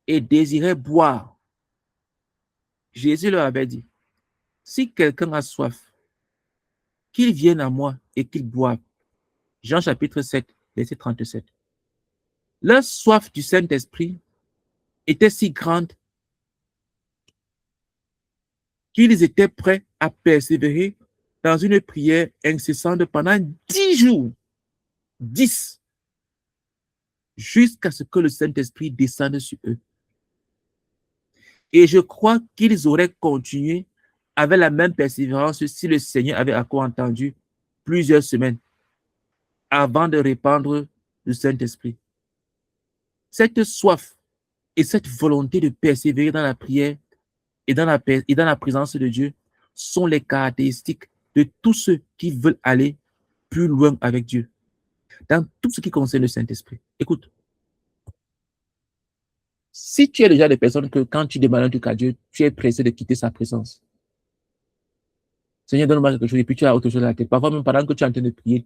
et désiraient boire. Jésus leur avait dit, si quelqu'un a soif, qu'il vienne à moi et qu'il boive. Jean chapitre 7, verset 37. Leur soif du Saint-Esprit était si grande qu'ils étaient prêts à persévérer dans une prière incessante pendant 10 jours, 10, jusqu'à ce que le Saint-Esprit descende sur eux. Et je crois qu'ils auraient continué avec la même persévérance si le Seigneur avait encore entendu plusieurs semaines avant de répandre le Saint-Esprit. Cette soif et cette volonté de persévérer dans la prière et dans la présence de Dieu sont les caractéristiques de tous ceux qui veulent aller plus loin avec Dieu. Dans tout ce qui concerne le Saint-Esprit. Écoute, si tu es le genre de personne que quand tu demandes un truc à Dieu, tu es pressé de quitter sa présence. Seigneur, donne-moi quelque chose et puis tu as autre chose à la tête. Parfois même pendant que tu es en train de prier,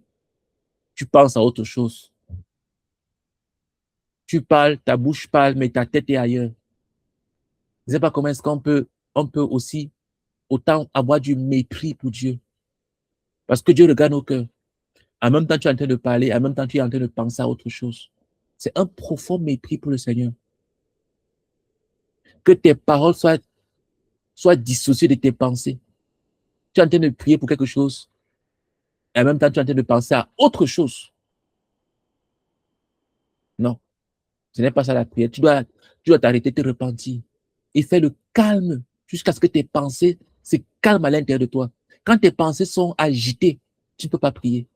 tu penses à autre chose. Tu parles, ta bouche parle, mais ta tête est ailleurs. Je ne sais pas comment est-ce on peut aussi autant avoir du mépris pour Dieu. Parce que Dieu regarde nos cœurs. En même temps, tu es en train de parler, en même temps, tu es en train de penser à autre chose. C'est un profond mépris pour le Seigneur. Que tes paroles soient dissociées de tes pensées. Tu es en train de prier pour quelque chose, et en même temps, tu es en train de penser à autre chose. Non, ce n'est pas ça la prière. Tu dois t'arrêter, te repentir et faire le calme jusqu'à ce que tes pensées se calment à l'intérieur de toi. Quand tes pensées sont agitées, tu ne peux pas prier.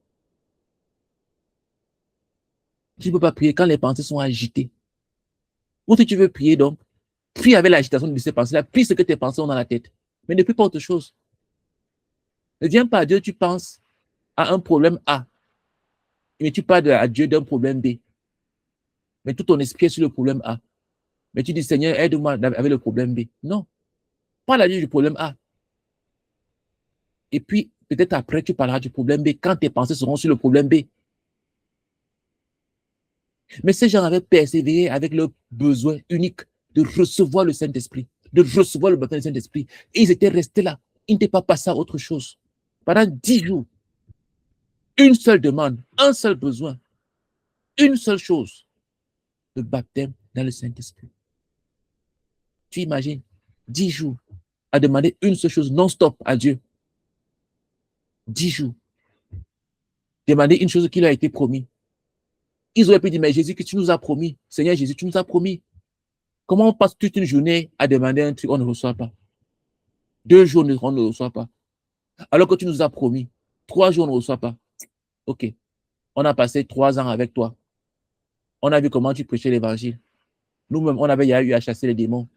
Tu ne peux pas prier quand les pensées sont agitées. Ou si tu veux prier, donc, prie avec l'agitation de ces pensées-là, prie ce que tes pensées ont dans la tête. Mais ne prie pas autre chose. Ne viens pas à Dieu, tu penses à un problème A, mais tu parles à Dieu d'un problème B. Mais tout ton esprit est sur le problème A. Mais tu dis, Seigneur, aide-moi avec le problème B. Non. Parle à Dieu du problème A. Et puis, peut-être après, tu parleras du problème B quand tes pensées seront sur le problème B. Mais ces gens avaient persévéré avec leur besoin unique de recevoir le Saint-Esprit, de recevoir le baptême du Saint-Esprit. Et ils étaient restés là. Ils n'étaient pas passés à autre chose. Pendant 10 jours, une seule demande, un seul besoin, une seule chose, le baptême dans le Saint-Esprit. Tu imagines, 10 jours, à demander une seule chose non-stop à Dieu. 10 jours. Demander une chose qui leur a été promis. Ils auraient pu dire, mais Jésus, que tu nous as promis. Seigneur Jésus, tu nous as promis. Comment on passe toute une journée à demander un truc, on ne reçoit pas. 2 jours, on ne reçoit pas. Alors que tu nous as promis. 3 jours, on ne reçoit pas. Ok. On a passé 3 ans avec toi. On a vu comment tu prêchais l'évangile. Nous-mêmes, on avait eu à chasser les démons,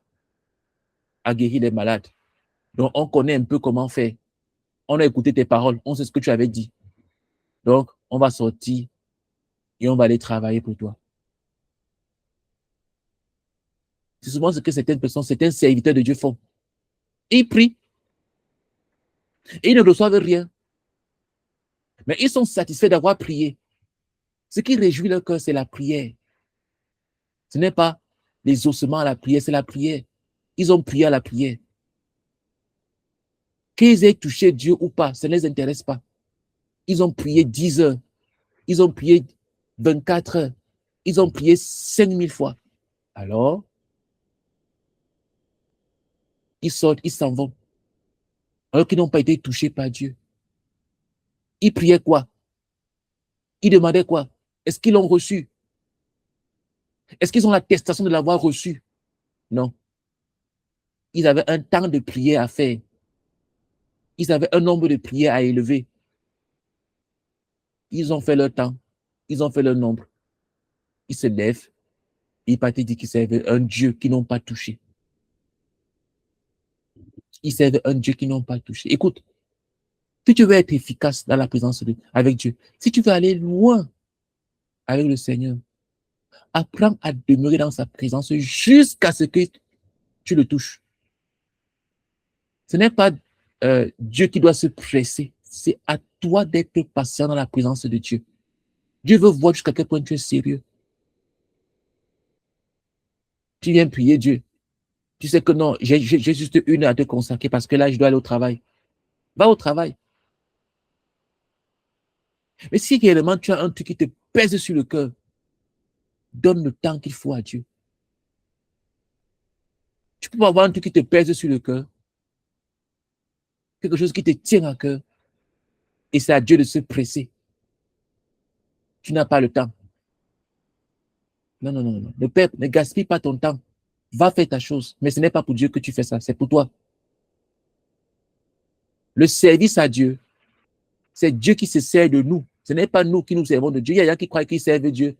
à guérir les malades. Donc, on connaît un peu comment faire. On a écouté tes paroles. On sait ce que tu avais dit. Donc, on va sortir et on va aller travailler pour toi. C'est souvent ce que certaines personnes, certains serviteurs de Dieu font. Ils prient et ils ne reçoivent rien. Mais ils sont satisfaits d'avoir prié. Ce qui réjouit leur cœur, c'est la prière. Ce n'est pas les ossements à la prière, c'est la prière. Ils ont prié à la prière. Qu'ils aient touché Dieu ou pas, ça ne les intéresse pas. Ils ont prié 10 heures. Ils ont prié 24 heures. Ils ont prié 5000 fois. Alors, ils sortent, ils s'en vont. Alors qu'ils n'ont pas été touchés par Dieu. Ils priaient quoi? Ils demandaient quoi? Est-ce qu'ils l'ont reçu? Est-ce qu'ils ont l'attestation de l'avoir reçu? Non. Ils avaient un temps de prière à faire. Ils avaient un nombre de prières à élever. Ils ont fait leur temps. Ils ont fait leur nombre. Ils se lèvent. Ils partent dire qu'ils servent un Dieu qu'ils n'ont pas touché. Ils servent un Dieu qu'ils n'ont pas touché. Écoute, si tu veux être efficace dans la présence avec Dieu, si tu veux aller loin avec le Seigneur, apprends à demeurer dans sa présence jusqu'à ce que tu le touches. Ce n'est pas Dieu qui doit se presser. C'est à toi d'être patient dans la présence de Dieu. Dieu veut voir jusqu'à quel point tu es sérieux. Tu viens prier Dieu. Tu sais que non, j'ai juste 1 heure à te consacrer parce que là, je dois aller au travail. Va au travail. Mais si réellement tu as un truc qui te pèse sur le cœur, donne le temps qu'il faut à Dieu. Tu peux pas avoir un truc qui te pèse sur le cœur, quelque chose qui te tient à cœur, et c'est à Dieu de se presser. Tu n'as pas le temps. Non, non, non, non. Ne gaspille pas ton temps. Va faire ta chose. Mais ce n'est pas pour Dieu que tu fais ça, c'est pour toi. Le service à Dieu, c'est Dieu qui se sert de nous. Ce n'est pas nous qui nous servons de Dieu. Il y a des gens qui croient qu'ils servent Dieu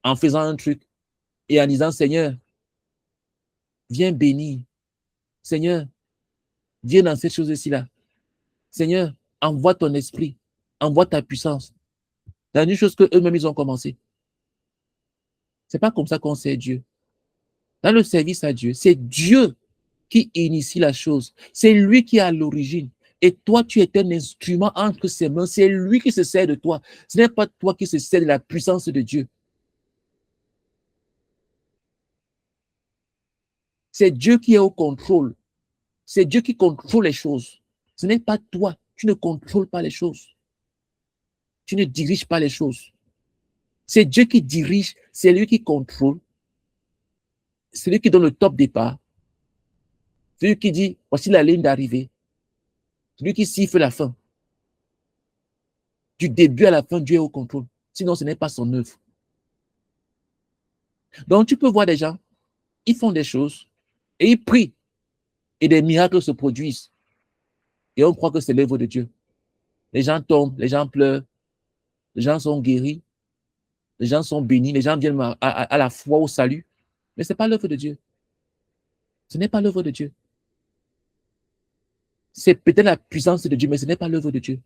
en faisant un truc et en disant, Seigneur, viens bénir. Seigneur, viens dans cette chose-ci là. Seigneur, envoie ton esprit, envoie ta puissance. C'est une chose qu'eux-mêmes, ils ont commencé. Ce n'est pas comme ça qu'on sert Dieu. Dans le service à Dieu, c'est Dieu qui initie la chose. C'est lui qui est à l'origine. Et toi, tu es un instrument entre ses mains. C'est lui qui se sert de toi. Ce n'est pas toi qui se sert de la puissance de Dieu. C'est Dieu qui est au contrôle. C'est Dieu qui contrôle les choses. Ce n'est pas toi. Tu ne contrôles pas les choses. Tu ne diriges pas les choses. C'est Dieu qui dirige. C'est lui qui contrôle. C'est lui qui donne le top départ. C'est lui qui dit, voici la ligne d'arrivée. C'est lui qui siffle la fin. Du début à la fin, Dieu est au contrôle. Sinon, ce n'est pas son œuvre. Donc, tu peux voir des gens, ils font des choses et ils prient et des miracles se produisent. Et on croit que c'est l'œuvre de Dieu. Les gens tombent, les gens pleurent, les gens sont guéris, les gens sont bénis, les gens viennent à la foi, au salut. Mais ce n'est pas l'œuvre de Dieu. Ce n'est pas l'œuvre de Dieu. C'est peut-être la puissance de Dieu, mais ce n'est pas l'œuvre de Dieu.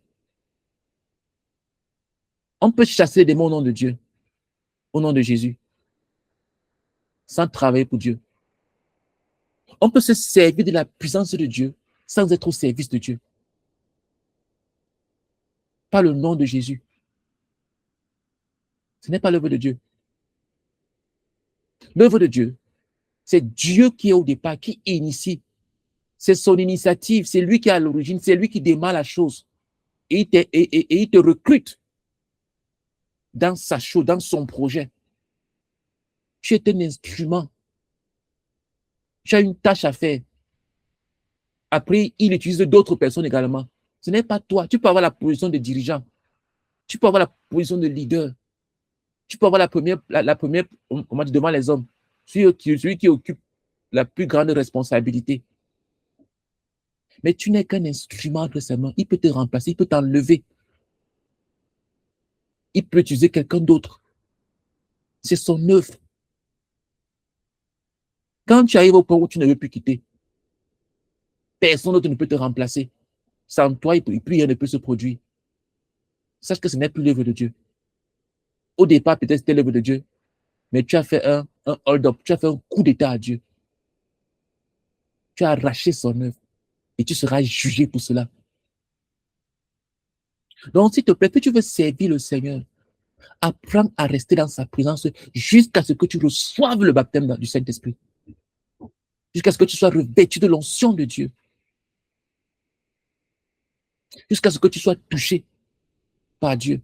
On peut chasser les démons au nom de Dieu, au nom de Jésus, sans travailler pour Dieu. On peut se servir de la puissance de Dieu sans être au service de Dieu. Pas le nom de Jésus. Ce n'est pas l'œuvre de Dieu. L'œuvre de Dieu, c'est Dieu qui est au départ, qui initie. C'est son initiative, c'est lui qui est à l'origine, c'est lui qui démarre la chose. Et il te recrute dans sa chose, dans son projet. Tu es un instrument. Tu as une tâche à faire. Après, il utilise d'autres personnes également. Ce n'est pas toi. Tu peux avoir la position de dirigeant. Tu peux avoir la position de leader. Tu peux avoir la première comment dire, devant les hommes. Celui qui occupe la plus grande responsabilité. Mais tu n'es qu'un instrument entre ses mains. Il peut te remplacer, il peut t'enlever. Il peut utiliser quelqu'un d'autre. C'est son œuvre. Quand tu arrives au point où tu ne veux plus quitter, personne d'autre ne peut te remplacer. Sans toi, plus rien ne peut se produire. Sache que ce n'est plus l'œuvre de Dieu. Au départ, peut-être c'était l'œuvre de Dieu, mais tu as fait un hold-up, tu as fait un coup d'état à Dieu. Tu as arraché son œuvre et tu seras jugé pour cela. Donc, s'il te plaît, que tu veux servir le Seigneur, apprends à rester dans sa présence jusqu'à ce que tu reçoives le baptême du Saint-Esprit. Jusqu'à ce que tu sois revêtu de l'onction de Dieu. Jusqu'à ce que tu sois touché par Dieu.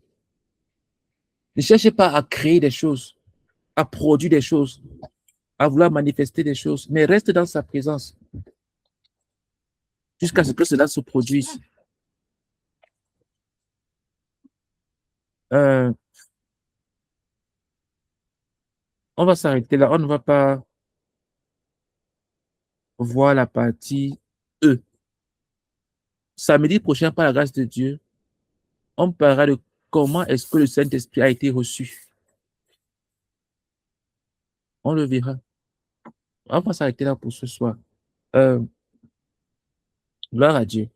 Ne cherchez pas à créer des choses, à produire des choses, à vouloir manifester des choses, mais reste dans sa présence jusqu'à ce que cela se produise. On va s'arrêter là. On ne va pas voir la partie E. Samedi prochain, par la grâce de Dieu, on parlera de comment est-ce que le Saint-Esprit a été reçu. On le verra. On va s'arrêter là pour ce soir. Gloire à Dieu.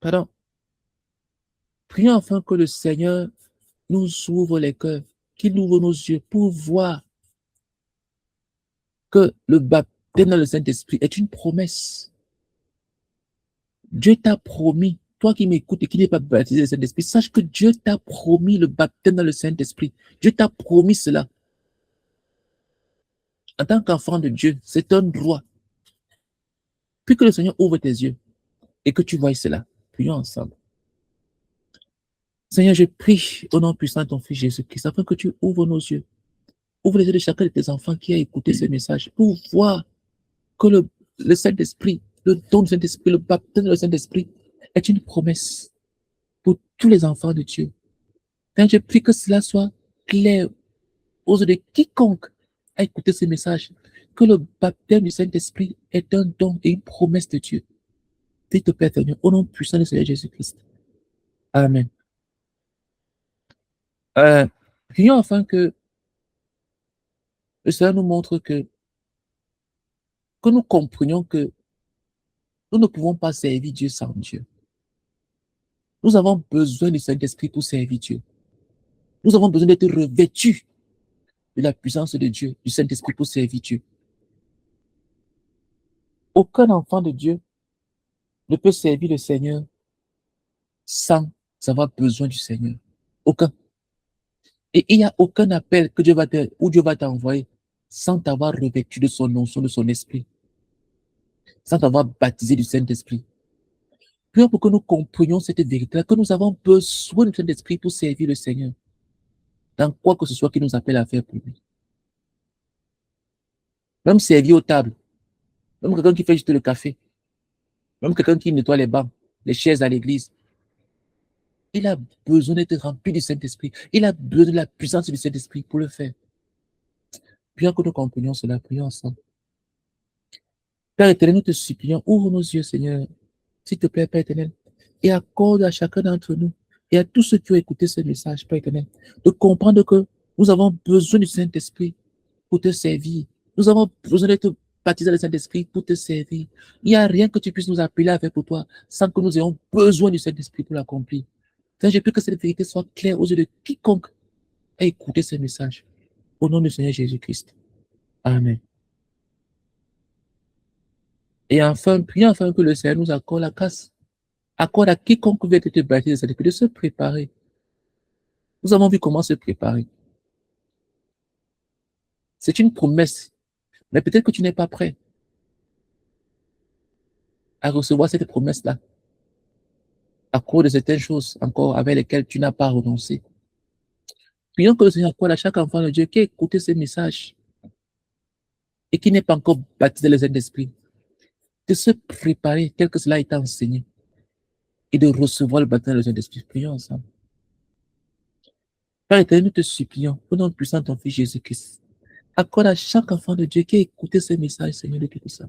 Pardon. Prions enfin que le Seigneur nous ouvre les cœurs, qu'il ouvre nos yeux pour voir que le baptême dans le Saint-Esprit est une promesse. Dieu t'a promis, toi qui m'écoutes et qui n'es pas baptisé dans le Saint-Esprit, sache que Dieu t'a promis le baptême dans le Saint-Esprit. Dieu t'a promis cela. En tant qu'enfant de Dieu, c'est un droit. Puis que le Seigneur ouvre tes yeux et que tu vois cela. Prions ensemble. Seigneur, je prie au nom puissant de ton Fils Jésus-Christ afin que tu ouvres nos yeux. Ouvre les yeux de chacun de tes enfants qui a écouté ce message pour voir que le Saint-Esprit, le don du Saint-Esprit, le baptême du Saint-Esprit est une promesse pour tous les enfants de Dieu. Seigneur, je prie que cela soit clair aux yeux de quiconque a écouté ce message, que le baptême du Saint-Esprit est un don et une promesse de Dieu. S'il te plaît, Seigneur, au nom puissant du Seigneur Jésus-Christ. Amen. Prions enfin que le Seigneur nous montre que nous comprenions que nous ne pouvons pas servir Dieu sans Dieu. Nous avons besoin du Saint-Esprit pour servir Dieu. Nous avons besoin d'être revêtus de la puissance de Dieu, du Saint-Esprit pour servir Dieu. Aucun enfant de Dieu ne peut servir le Seigneur sans avoir besoin du Seigneur. Aucun. Et il n'y a aucun appel que Dieu va t'envoyer sans t'avoir revêtu de son nom, de son esprit, sans t'avoir baptisé du Saint-Esprit. Prions pour que nous comprenions cette vérité, que nous avons besoin du Saint-Esprit pour servir le Seigneur, dans quoi que ce soit qu'il nous appelle à faire pour lui. Même servir aux tables, même quelqu'un qui fait juste le café, même quelqu'un qui nettoie les bancs, les chaises à l'église. Il a besoin d'être rempli du Saint-Esprit. Il a besoin de la puissance du Saint-Esprit pour le faire. Prions que nous comprenions cela, prions ensemble. Père éternel, nous te supplions, ouvre nos yeux, Seigneur, s'il te plaît, Père éternel, et accorde à chacun d'entre nous et à tous ceux qui ont écouté ce message, Père éternel, de comprendre que nous avons besoin du Saint-Esprit pour te servir. Nous avons besoin d'être baptisés du Saint-Esprit pour te servir. Il n'y a rien que tu puisses nous appeler à faire pour toi sans que nous ayons besoin du Saint-Esprit pour l'accomplir. Seigneur, je prie que cette vérité soit claire aux yeux de quiconque a écouté ce message. Au nom du Seigneur Jésus-Christ. Amen. Et enfin, prions enfin que le Seigneur nous accorde la grâce. Accorde à quiconque veut être baptisé de Saint-Esprit de se préparer. Nous avons vu comment se préparer. C'est une promesse. Mais peut-être que tu n'es pas prêt à recevoir cette promesse-là à cause de certaines choses encore avec lesquelles tu n'as pas renoncé. Prions que le Seigneur accorde à chaque enfant de Dieu qui a écouté ce message et qui n'est pas encore baptisé le Saint-Esprit de se préparer tel que cela a été enseigné et de recevoir le baptême de Saint-Esprit. Prions ensemble. Père éternel, nous te supplions, au nom puissant de ton Fils Jésus-Christ, accorde à chaque enfant de Dieu qui a écouté ce message, Seigneur, depuis tout ça,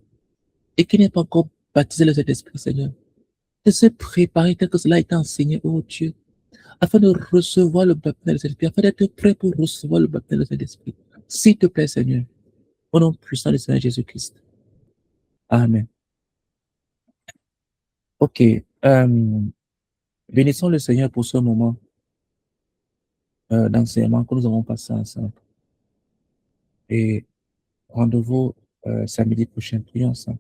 et qui n'est pas encore baptisé le Saint-Esprit, Seigneur, de se préparer tel que cela a été enseigné, oh Dieu, afin de recevoir le baptême de Saint-Esprit, afin d'être prêt pour recevoir le baptême de Saint-Esprit. S'il te plaît, Seigneur, au nom puissant du Seigneur Jésus-Christ. Amen. Ok. Bénissons le Seigneur pour ce moment d'enseignement que nous avons passé ensemble. Et rendez-vous samedi prochain. Prions ensemble.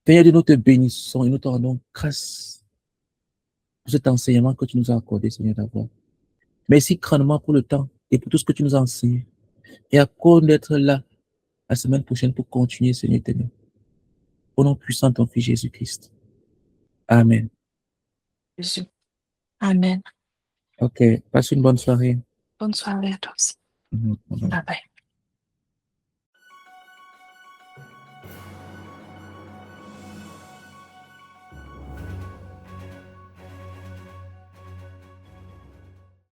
Seigneur, nous te bénissons et nous te rendons grâce pour cet enseignement que tu nous as accordé, Seigneur, d'avoir. Merci grandement pour le temps et pour tout ce que tu nous as enseigné. Et accorde d'être là la semaine prochaine pour continuer, Seigneur éternel. Au nom puissant de ton Fils Jésus-Christ. Amen. Jésus. Amen. Ok. Passe une bonne soirée. Bonne soirée à tous. Bye bye. Bye bye.